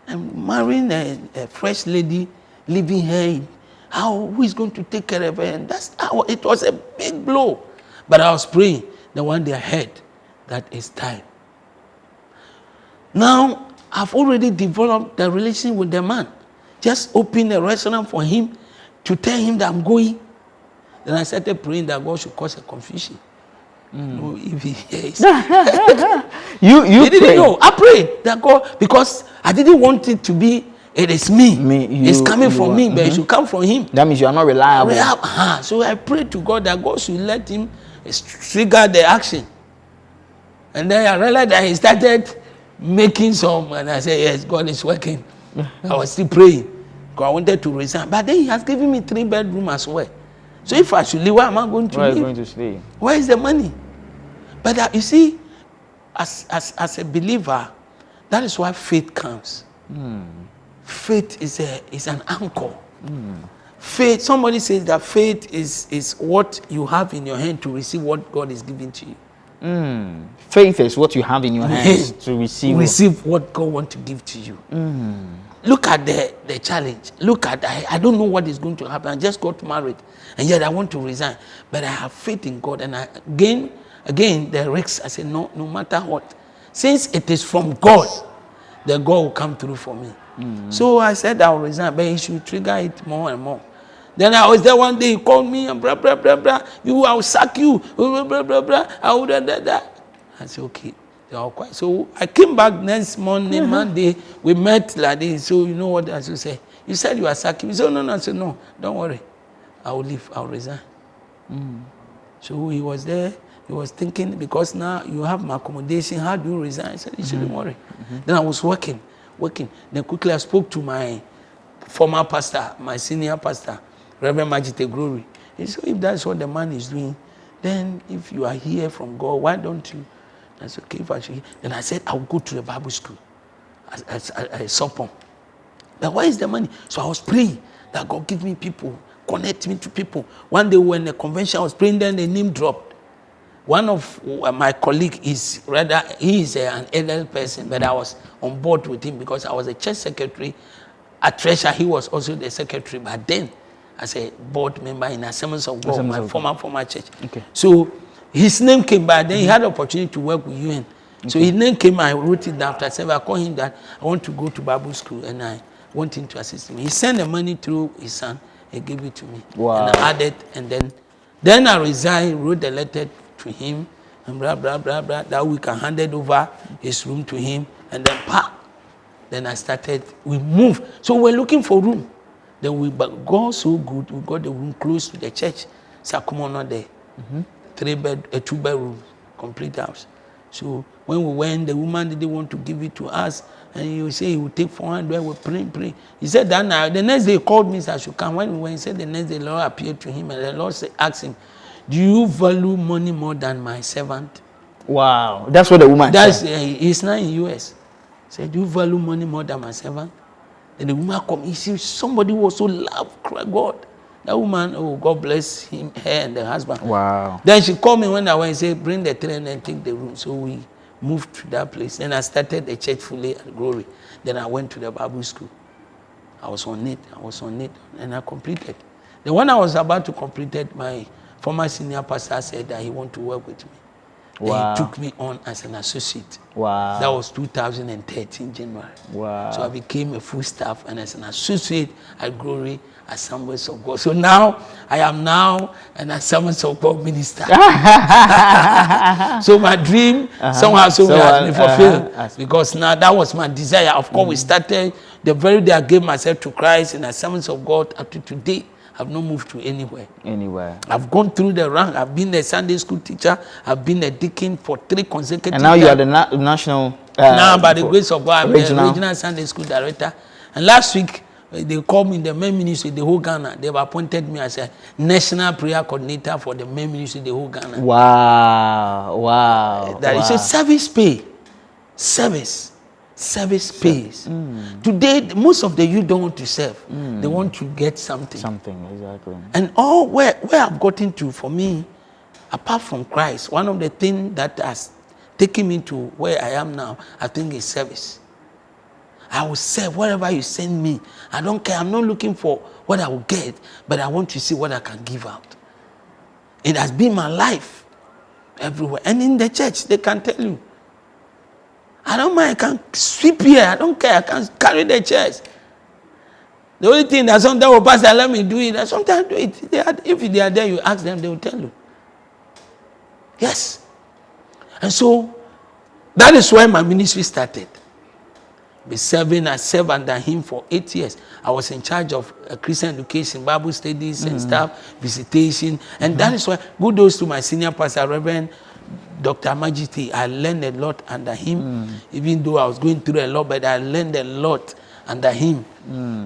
I'm marrying a fresh lady, living here. Who is going to take care of her? And it was a big blow. But I was praying. The one day I heard that it's time. Now, I've already developed the relation with the man. Just open a restaurant for him to tell him that I'm going. Then I started praying that God should cause a confusion. No, if he hears. you he didn't know. I prayed that God, because I didn't want it to be, it is me. It's coming from me, but it should come from him. That means you are not reliable. So I prayed to God that God should let him trigger the action. And then I realized that he started making some, and I said, yes, God is working. I was still praying because I wanted to resign. But then he has given me 3 bedrooms as well. So if I should leave, where am I going to live? Where are you going to stay? Where is the money? But you see, as a believer, that is why faith comes. Faith is an anchor. Faith, somebody says that faith is what you have in your hand to receive what God is giving to you. Faith is what you have in your hands to receive what God wants to give to you. Look at the challenge. Look at, I don't know what is going to happen. I just got married, and yet I want to resign. But I have faith in God, and again the risks. I said, no matter what, since it is from God, then God will come through for me. So I said I'll resign, but he should trigger it more and more. Then I was there one day, he called me and blah, blah, blah, blah. I will sack you. Blah, blah, blah, blah. I would that. I said, okay. They are quiet. So I came back next morning, Monday. We met like this. So you know what I should say? You said you are sacking me. So no. I said, no, don't worry. I will leave. I will resign. So he was there. He was thinking, because now you have my accommodation, how do you resign? I said, you shouldn't worry. Then I was working. Then quickly I spoke to my former pastor, my senior pastor, Reverend Majite Glory. He said, if that's what the man is doing, then if you are here from God, why don't you? I said, okay, if I should. Then I said, I'll go to the Bible school at Sopon. But where is the money? So I was praying that God give me people, connect me to people. One day when the convention I was praying, then the name dropped. One of my colleagues is an elderly person, but I was on board with him because I was a church secretary. At Treasure, he was also the secretary, but then as a board member in Assemblies of God, my former church. Okay. So his name came by, then he had the opportunity to work with UN. So his name came, I wrote it down. After I called him that I want to go to Bible school and I want him to assist me. He sent the money through his son, he gave it to me. Wow. And I added, and then I resigned, wrote the letter to him, and blah, blah, blah, blah. That week I handed over his room to him, and then I started, we moved. So we're looking for room. Then we got so good, we got the room close to the church. Sakumono there. 2-bedroom, complete house. So when we went, the woman didn't want to give it to us. And he say he would take 400, we pray. He said that now, the next day he called me, so I should come. When we went, he said the next day the Lord appeared to him, and the Lord asked him, do you value money more than my servant? Wow. That's what the woman said. He's now in US. He said, do you value money more than my servant? And the woman come, he said, somebody was so love God. That woman, oh, God bless him, her and the husband. Wow. Then she called me when I went and said, bring the train and take the room. So we moved to that place. Then I started the church fully at Glory. Then I went to the Bible school. I was on it, and I completed. Then when I was about to complete it, my former senior pastor said that he wanted to work with me. Wow. He took me on as an associate. Wow. That was 2013 January. Wow. So I became a full staff and as an associate at Glory Assemblies of God. So now I am now an Assemblies of God minister. So my dream somehow has been fulfilled because now that was my desire. Of course, we started the very day I gave myself to Christ in Assemblies of God up to today. I've not moved to anywhere. I've gone through the rank. I've been a Sunday school teacher. I've been a deacon for 3 consecutive years. And now you are the national... now, by the grace of God, I'm the regional Sunday school director. And last week, they called me in the main ministry, the whole Ghana. They've appointed me as a national prayer coordinator for the main ministry, the whole Ghana. Wow. That is a service pay. Service pays. Today, most of the youth don't want to serve. They want to get something. Exactly. And all where I've gotten to, for me, apart from Christ, one of the things that has taken me to where I am now, I think is service. I will serve wherever you send me. I don't care. I'm not looking for what I will get, but I want to see what I can give out. It has been my life everywhere. And in the church, they can tell you. I don't mind, I can sweep here, I don't care, I can carry the chairs. The only thing that sometimes will pastor let me do it, and sometimes do it. If they are there, you ask them, they will tell you. Yes. And so, that is why my ministry started. I served under him for 8 years. I was in charge of Christian education, Bible studies and stuff, visitation. And that is why, kudos to my senior pastor, Reverend Dr. Majiti, I learned a lot under him, even though I was going through a lot, but I learned a lot under him.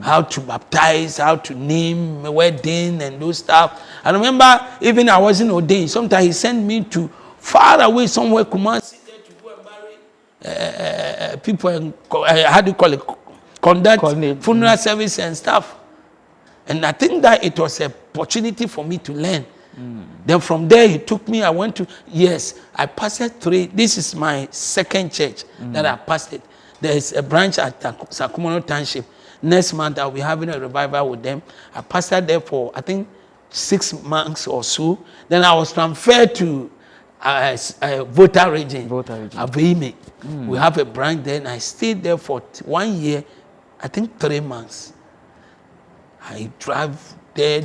How to baptize, how to name, wedding, and those stuff. I remember, even I wasn't ordained. Sometimes he sent me to far away somewhere, Kumasi, to go and marry people, how do you call it, conduct funeral service and stuff. And I think that it was an opportunity for me to learn. Then from there he took me, I pastored 3. This is my second church that I pastored. There is a branch at Sakumono Township. Next month I'll be having a revival with them. I pastored there for I think 6 months or so. Then I was transferred to Volta region. Aveime. We have a branch there and I stayed there for 1 year, I think 3 months. I drive there.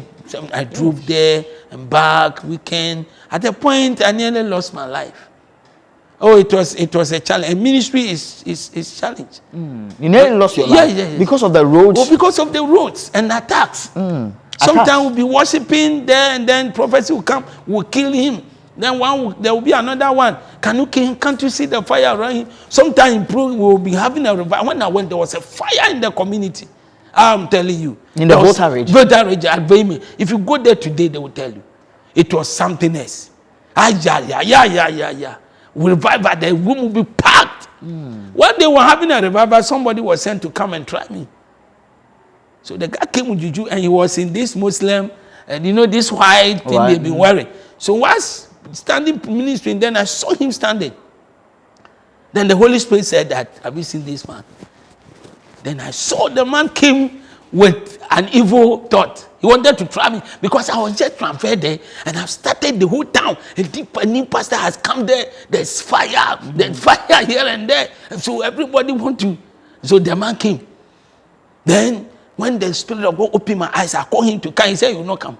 I drove there and back, weekend. At a point, I nearly lost my life. Oh, it was a challenge. A ministry is challenge. You nearly lost your life because of the roads. Oh, because of the roads and attacks. Sometimes we'll be worshiping there, and then prophecy will come, will kill him. Then there will be another one. Can't you see the fire around him? Sometimes we'll be having a revival. When I went, there was a fire in the community. I'm telling you. In the Volta region. Volta region at Vimy. If you go there today, they will tell you. It was something else. Yeah. Revival, the room will be packed. When they were having a revival, somebody was sent to come and try me. So the guy came with juju, and he was in this Muslim, and this white thing they've been wearing. So once standing ministering, then I saw him standing. Then the Holy Spirit said that, have you seen this man? Then I saw the man came with an evil thought. He wanted to try me because I was just transferred there, and I've started the whole town. A new pastor has come there. There's fire. There's fire here and there. And so everybody want to. So the man came. Then when the Spirit of God opened my eyes, I called him to come. He said, "You will not come."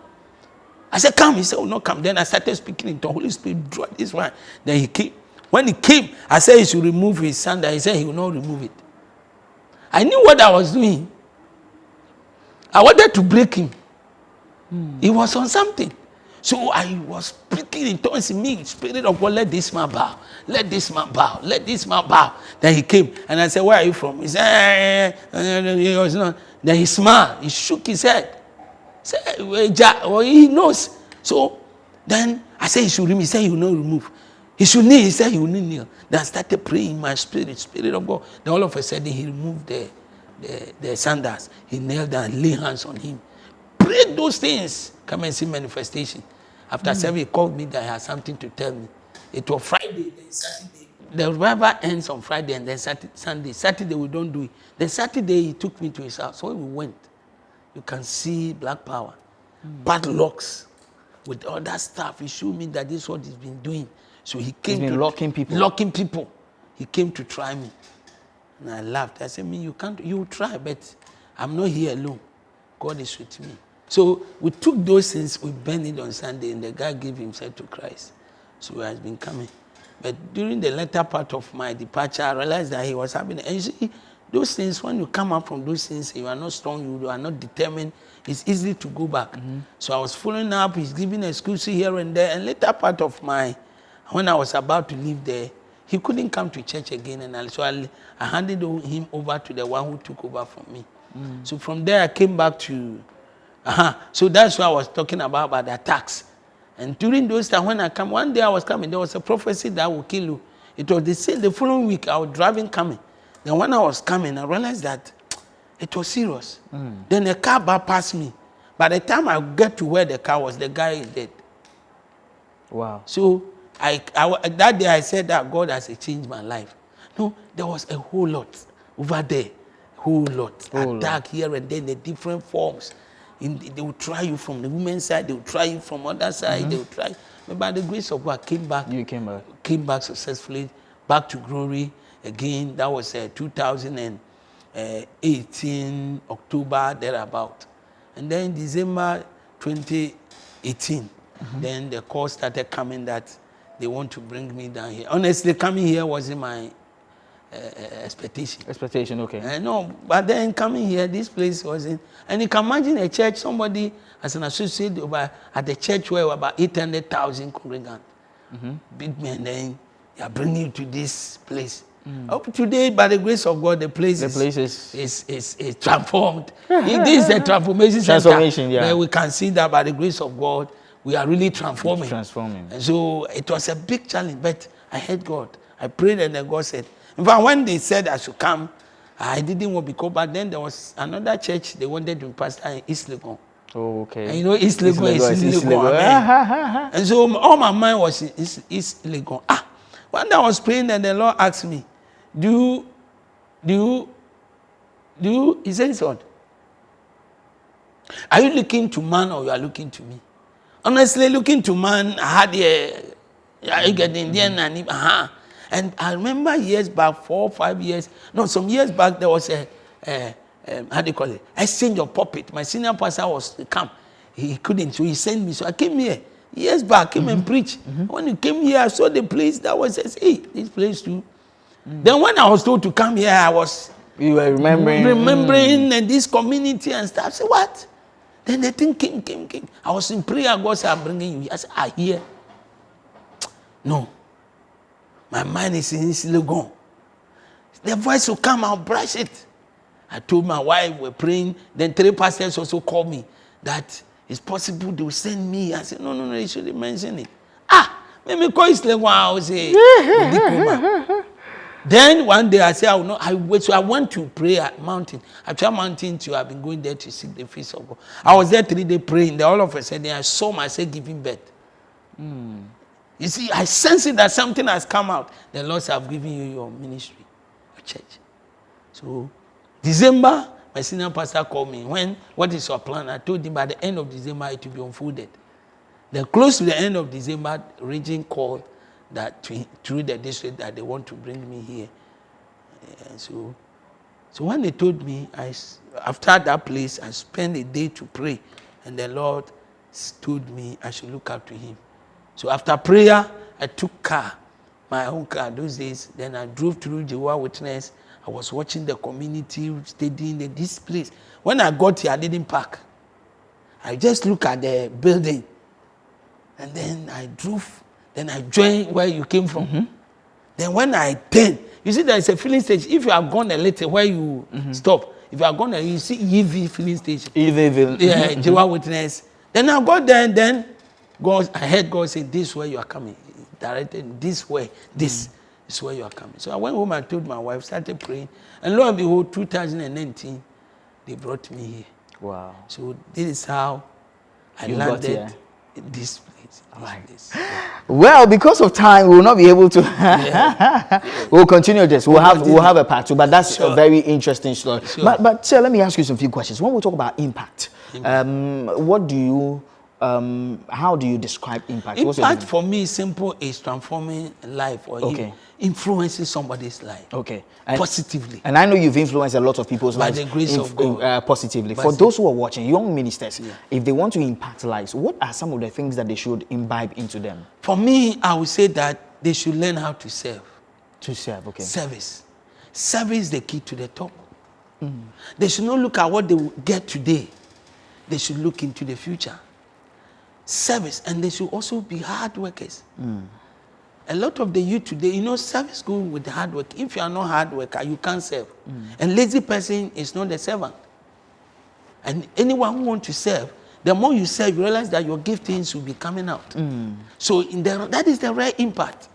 I said, "Come." He said, "You will not come." Then I started speaking in tongues. Holy Spirit drew this one. Then he came. When he came, I said he should remove his sandal. He said he will not remove it. I knew what I was doing. I wanted to break him. He was on something. So I was speaking in tongues in me. Spirit of God, let this man bow. Let this man bow. Let this man bow. Then he came. And I said, "Where are you from?" He said, he was not. Then he smiled. He shook his head. He said, he knows. So then I said he should remove. He said he will not remove. He should kneel. He said he will not kneel. Then I started praying in my spirit. Spirit of God. Then all of a sudden he removed the sandals. He knelt down and laid hands on him. Pray those things. Come and see manifestation. After 7, he called me that he had something to tell me. It was Friday, then Saturday. The revival ends on Friday and then Sunday. Saturday we don't do it. Then Saturday he took me to his house. So when we went, you can see black power, padlocks, with all that stuff. He showed me that this is what he's been doing. So he came to locking people. Locking people. He came to try me. And I laughed. I said, you will try, but I'm not here alone. God is with me. So we took those things, we burned it on Sunday, and the guy gave himself to Christ. So he has been coming. But during the latter part of my departure, I realized that he was having, and you see, those things, when you come up from those things, you are not strong, you are not determined, it's easy to go back. So I was following up, he's giving excuses here and there, and later part of when I was about to leave there, he couldn't come to church again, and so I handed him over to the one who took over from me. So from there, I came back to, so that's what I was talking about the attacks. And during those times, when I come, one day I was coming, there was a prophecy that will kill you. It was the following week, I was driving coming. Then when I was coming, I realized that it was serious. Then a car bypassed me. By the time I get to where the car was, the guy is dead. Wow. So that day I said that God has changed my life. No, there was a whole lot over there. Whole lot. Attack here and then, the different forms. They will try you from the women's side, they will try you from other side, they will try. But by the grace of God, I came back. You came back. Came back successfully, back to glory again. That was 2018, October, thereabout. And then December 2018, then the call started coming that they want to bring me down here. Honestly, coming here wasn't my expectation. Okay. No, but then coming here, this place wasn't. And you can imagine a church, somebody as an associate at the church where about 800,000 congregants, big men, then they are bringing you to this place. Up today, by the grace of God, the place is transformed. This is a transformation center, yeah. where we can see that by the grace of God, we are really transforming. And so it was a big challenge, but I heard God. I prayed, and then God said, in fact, when they said I should come, I didn't want to go, but then there was another church, they wanted to pastor in East Legon. Oh, okay. And you know, East Legon is East Legon. And so all my mind was in East Legon. One day I was praying, and the Lord asked me, do you, he said, son, are you looking to man or you are looking to me? Honestly, looking to man, I had you getting there, and I remember years back, 4 or 5 years, some years back, there was a exchange of puppet. My senior pastor was to come. he couldn't, so he sent me. So I came here years back, came and preached. When you came here, I saw the place that was, says, hey, this place too. Then when I was told to come here, You were remembering and this community and stuff. I said, what? Then the thing came. I was in prayer. God said, I'm bringing you. I said, I hear. No. My mind is instantly gone. The voice will come, I'll brush it. I told my wife, we're praying. Then 3 pastors also called me that it's possible they will send me. I said, no, they shouldn't mention it. Let me call Islam. I say, then one day I said, so I went to pray at mountain. After mountain too, I've been going there to seek the face of God. I was there 3 days praying. Then all of a sudden I saw myself giving birth. You see, I sense it that something has come out. The Lord said, I've given you your ministry, your church. So December, my senior pastor called me. What is your plan? I told him by the end of December it will be unfolded. Then close to the end of December, region called that through the district that they want to bring me here. So when they told me, after that place, I spent a day to pray. And the Lord told me I should look up to him. So after prayer, I took my own car those days. Then I drove through Jehovah's Witness. I was watching the community, studying this place. When I got here, I didn't park. I just looked at the building. And then I drove. Then I joined where you came from. Then when I turned, you see there is a filling station. If you have gone a little where you stop, if you have gone, you see EV filling station. EV. Yeah, Jehovah's Witness. Then I got there and then I heard God say, this is where you are coming. Directed this way. This is where you are coming. So I went home and told my wife, started praying. And lo and behold, 2019, they brought me here. Wow. So this is how I landed in this place. Well, because of time, we will not be able to. We'll continue this. We'll have a part 2, but that's a very interesting story. But sir, let me ask you some few questions. When we talk about impact, what do you? How do you describe impact? Impact for me is simple. Is transforming life or influencing somebody's life. Okay. Positively. And I know you've influenced a lot of people's lives. By the grace of God. Positively. For those who are watching, young ministers, if they want to impact lives, what are some of the things that they should imbibe into them? For me, I would say that they should learn how to serve. To serve, okay. Service. Service is the key to the top. They should not look at what they will get today. They should look into the future. Service, and they should also be hard workers. A lot of the youth today, service goes with hard work. If you are not hard worker, you can't serve. And lazy person is not the servant. And anyone who wants to serve, the more you serve, you realize that your giftings will be coming out. So that is the right impact.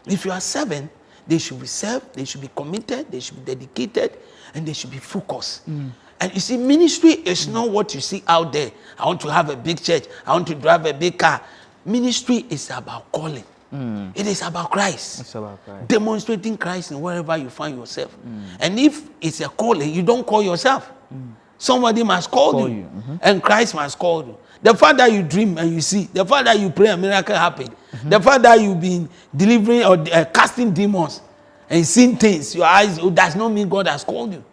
If you are serving, they should be served, they should be committed, they should be dedicated, and they should be focused. And you see, ministry is not what you see out there. I want to have a big church. I want to drive a big car. Ministry is about calling. It is about Christ. It's about Christ. Demonstrating Christ in wherever you find yourself. And if it's a calling, you don't call yourself. Somebody must call you. And Christ must call you. The fact that you dream and you see, the fact that you pray a miracle happen, the fact that you've been delivering or casting demons and seeing things, your eyes, it does not mean God has called you.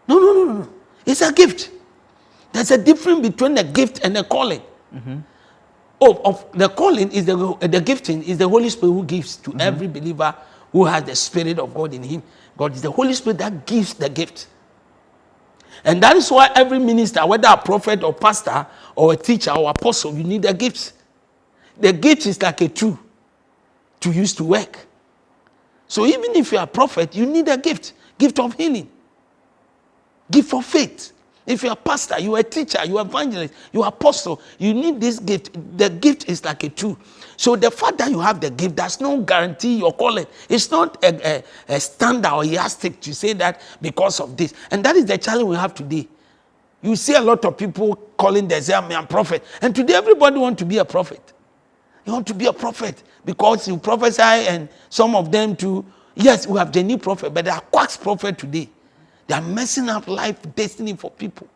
No. It's a gift. There's a difference between the gift and the calling. Of the calling is the gifting is the Holy Spirit who gives to every believer who has the Spirit of God in him. God is the Holy Spirit that gives the gift. And that is why every minister, whether a prophet or pastor or a teacher or apostle, you need a gift. The gift is like a tool to use to work. So even if you are a prophet, you need a gift of healing. Gift of faith. If you're a pastor, you're a teacher, you're an evangelist, you're an apostle, you need this gift. The gift is like a tool. So the fact that you have the gift does not guarantee your calling. It's not a standard or yardstick to say that because of this. And that is the challenge we have today. You see a lot of people calling themselves a prophet. And today everybody wants to be a prophet. You want to be a prophet because you prophesy, and some of them too. Yes, we have the new prophet, but there are quacks prophet today. They are messing up life, destiny for people.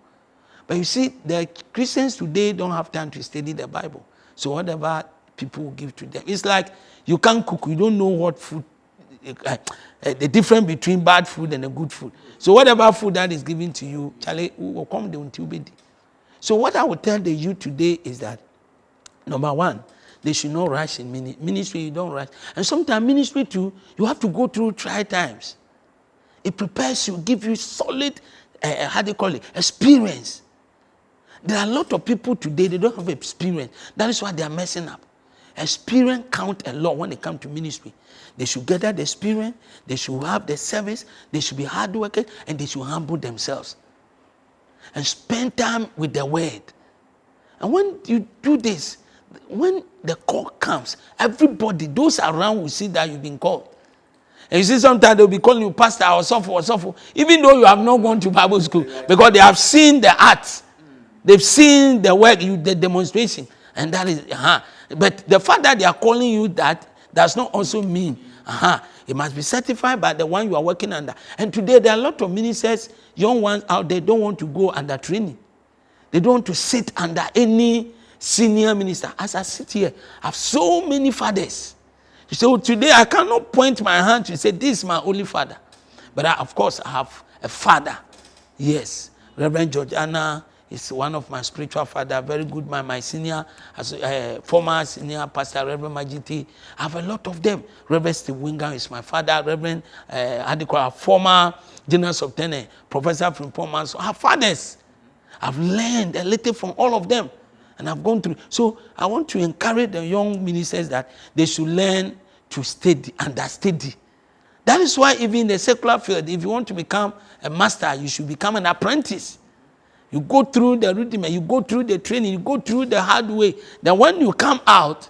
But you see, the Christians today don't have time to study the Bible. So whatever people will give to them, it's like you can't cook. You don't know what food, the difference between bad food and a good food. So whatever food that is given to you, Charlie, will come the until So what I would tell the youth today is that, number one, they should not rush in ministry. You don't rush. And sometimes ministry too, you have to go through try times. It prepares you, give you solid, experience. There are a lot of people today, they don't have experience. That is why they are messing up. Experience count a lot when they come to ministry. They should gather the experience, they should have the service, they should be hardworking, and they should humble themselves. And spend time with the word. And when you do this, when the call comes, everybody, those around will see that you've been called. And you see, sometimes they'll be calling you pastor or so, even though you have not gone to Bible school, because they have seen the art, they've seen the work, the demonstration, and that is, But the fact that they are calling you that does not also mean, it must be certified by the one you are working under. And today there are a lot of ministers, young ones out there, don't want to go under training. They don't want to sit under any senior minister. As I sit here, I have so many fathers. So today I cannot point my hand to say this is my only father. But of course I have a father. Yes, Reverend Georgiana is one of my spiritual father, very good man, my senior, former senior pastor, Reverend Majiti. I have a lot of them. Reverend Steve Wingham is my father, Reverend former General Subtenant, Professor from Poman. So I have fathers. I've learned a little from all of them. And I've gone through. So I want to encourage the young ministers that they should learn to study, understudy. That is why even in the secular field, if you want to become a master, you should become an apprentice. You go through the rudiment, you go through the training, you go through the hard way. Then when you come out,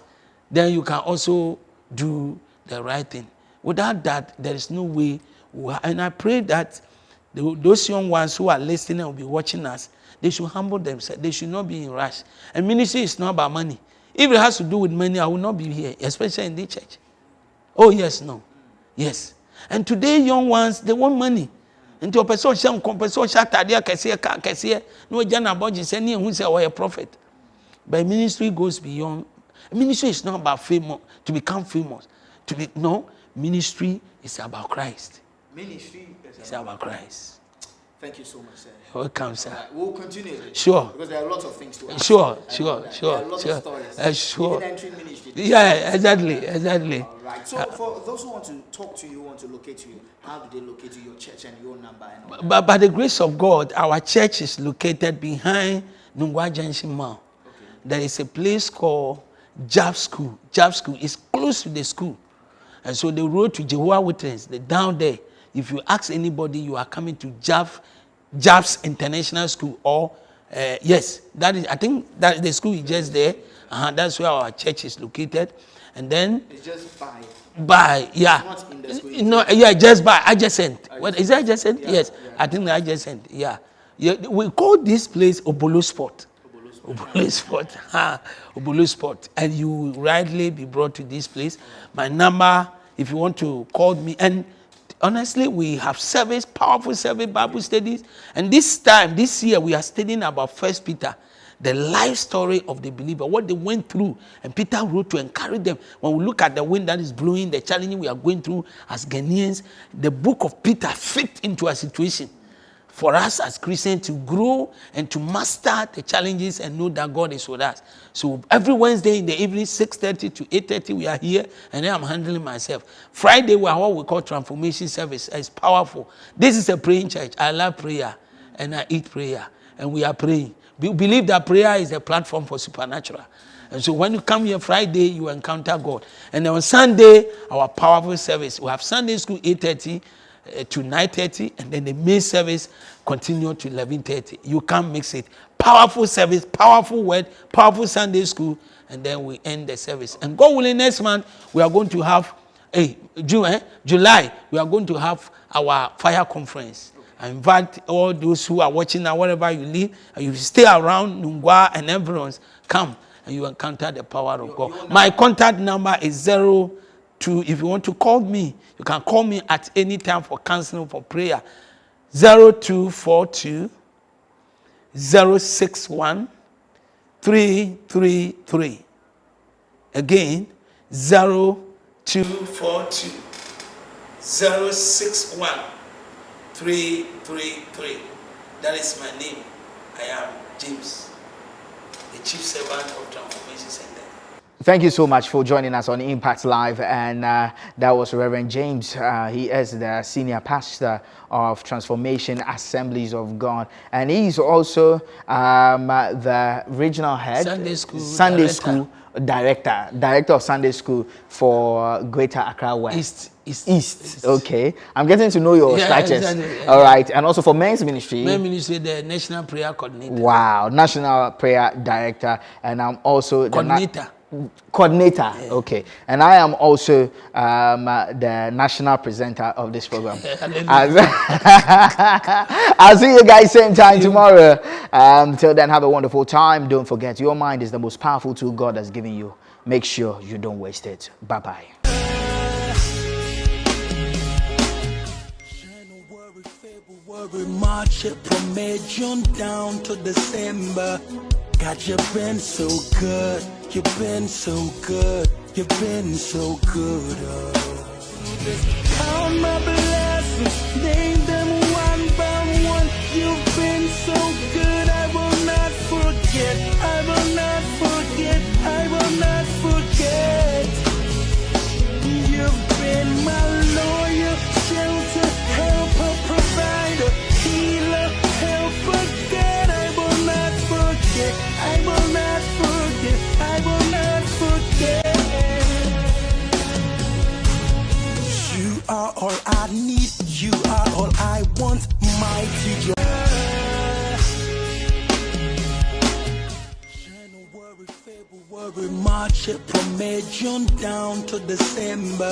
then you can also do the right thing. Without that, there is no way. And I pray that those young ones who are listening and will be watching us, they should humble themselves. They should not be in rush. And ministry is not about money. If it has to do with money, I will not be here, especially in the church. Oh, yes, no. Yes. And today, young ones, they want money. And to a person, no, Jana Bodge said, who said, a prophet. But ministry goes beyond. Ministry is not about fame, to become famous. Ministry is about Christ. Ministry is about Christ. Thank you so much, sir. Welcome, sir. We'll continue. Sure. Because there are lots of things to ask. Sure. There are lots of stories. Sure. Even entering ministry. Yeah, exactly. All right. So for those who want to talk to you, want to locate you, how do they locate you, your church and your number? And all but by the grace of God, our church is located behind Nungwa Junction Mall. Okay. There is a place called Jab School. Jab School is close to the school. And so the road to Jehovah's Witness, down there, if you ask anybody, you are coming to Jab's International School, or yes, that is. I think that the school is just there. That's where our church is located, and then it's just by yeah. It's not in the school. No, yeah, just by adjacent. What is that adjacent? Yeah, Yes, yeah. I think the adjacent. Yeah, we call this place Obolo Sport. Obolo Sport. Obolo Sport, and you will rightly be brought to this place. My number, if you want to call me, and honestly, we have powerful service, Bible studies. And this year, we are studying about 1 Peter, the life story of the believer, what they went through. And Peter wrote to encourage them. When we look at the wind that is blowing, the challenge we are going through as Ghanaians, the book of Peter fit into a situation for us as Christians to grow and to master the challenges and know that God is with us. So every Wednesday in the evening, 6:30 to 8:30, we are here, and then I'm handling myself. Friday, we are what we call transformation service. It's powerful. This is a praying church. I love prayer, and I eat prayer, and we are praying. We believe that prayer is a platform for supernatural. And so when you come here Friday, you encounter God. And then on Sunday, our powerful service. We have Sunday school 8:30 to 9:30, and then the main service continue to 11:30. You can't mix it. Powerful service, powerful word, powerful Sunday school, and then we end the service. And God willing, next month we are going to have July. We are going to have our fire conference. I invite all those who are watching now, wherever you live, and you stay around Nungwa and everyone, come and you encounter the power of God. My contact number is 02. If you want to call me, you can call me at any time for counseling, for prayer. 0242 061 333. Again, 0242 061 333. That is my name. I am James. the chief servant of Transformation Center. Thank you so much for joining us on Impact Live, and that was Reverend James. He is the senior pastor of Transformation Assemblies of God, and he's also the regional head, Sunday School director of Sunday School for Greater Accra West. East. Okay, I'm getting to know your structures. Exactly. All right, and also for men's ministry. Men's ministry, the National Prayer Coordinator. Wow, National Prayer Director, and I'm also coordinator. Coordinator, yeah. Okay, and I am also the national presenter of this program. I'll see you guys same time tomorrow. Till then, have a wonderful time. Don't forget, your mind is the most powerful tool God has given you. Make sure you don't waste it. Bye bye. March from May, June down to December. God, you've been so good. You've been so good. You've been so good. Count my blessings, name them one by one. You've been so good. I will not forget. I will not forget. I will not forget. You've been my lawyer, shelter, helper, provider, healer, helper, God. I will not forget. I will not forget. I will not forget. You are all I need. You are all I want. Mighty January, February, March, April, May, June down to December.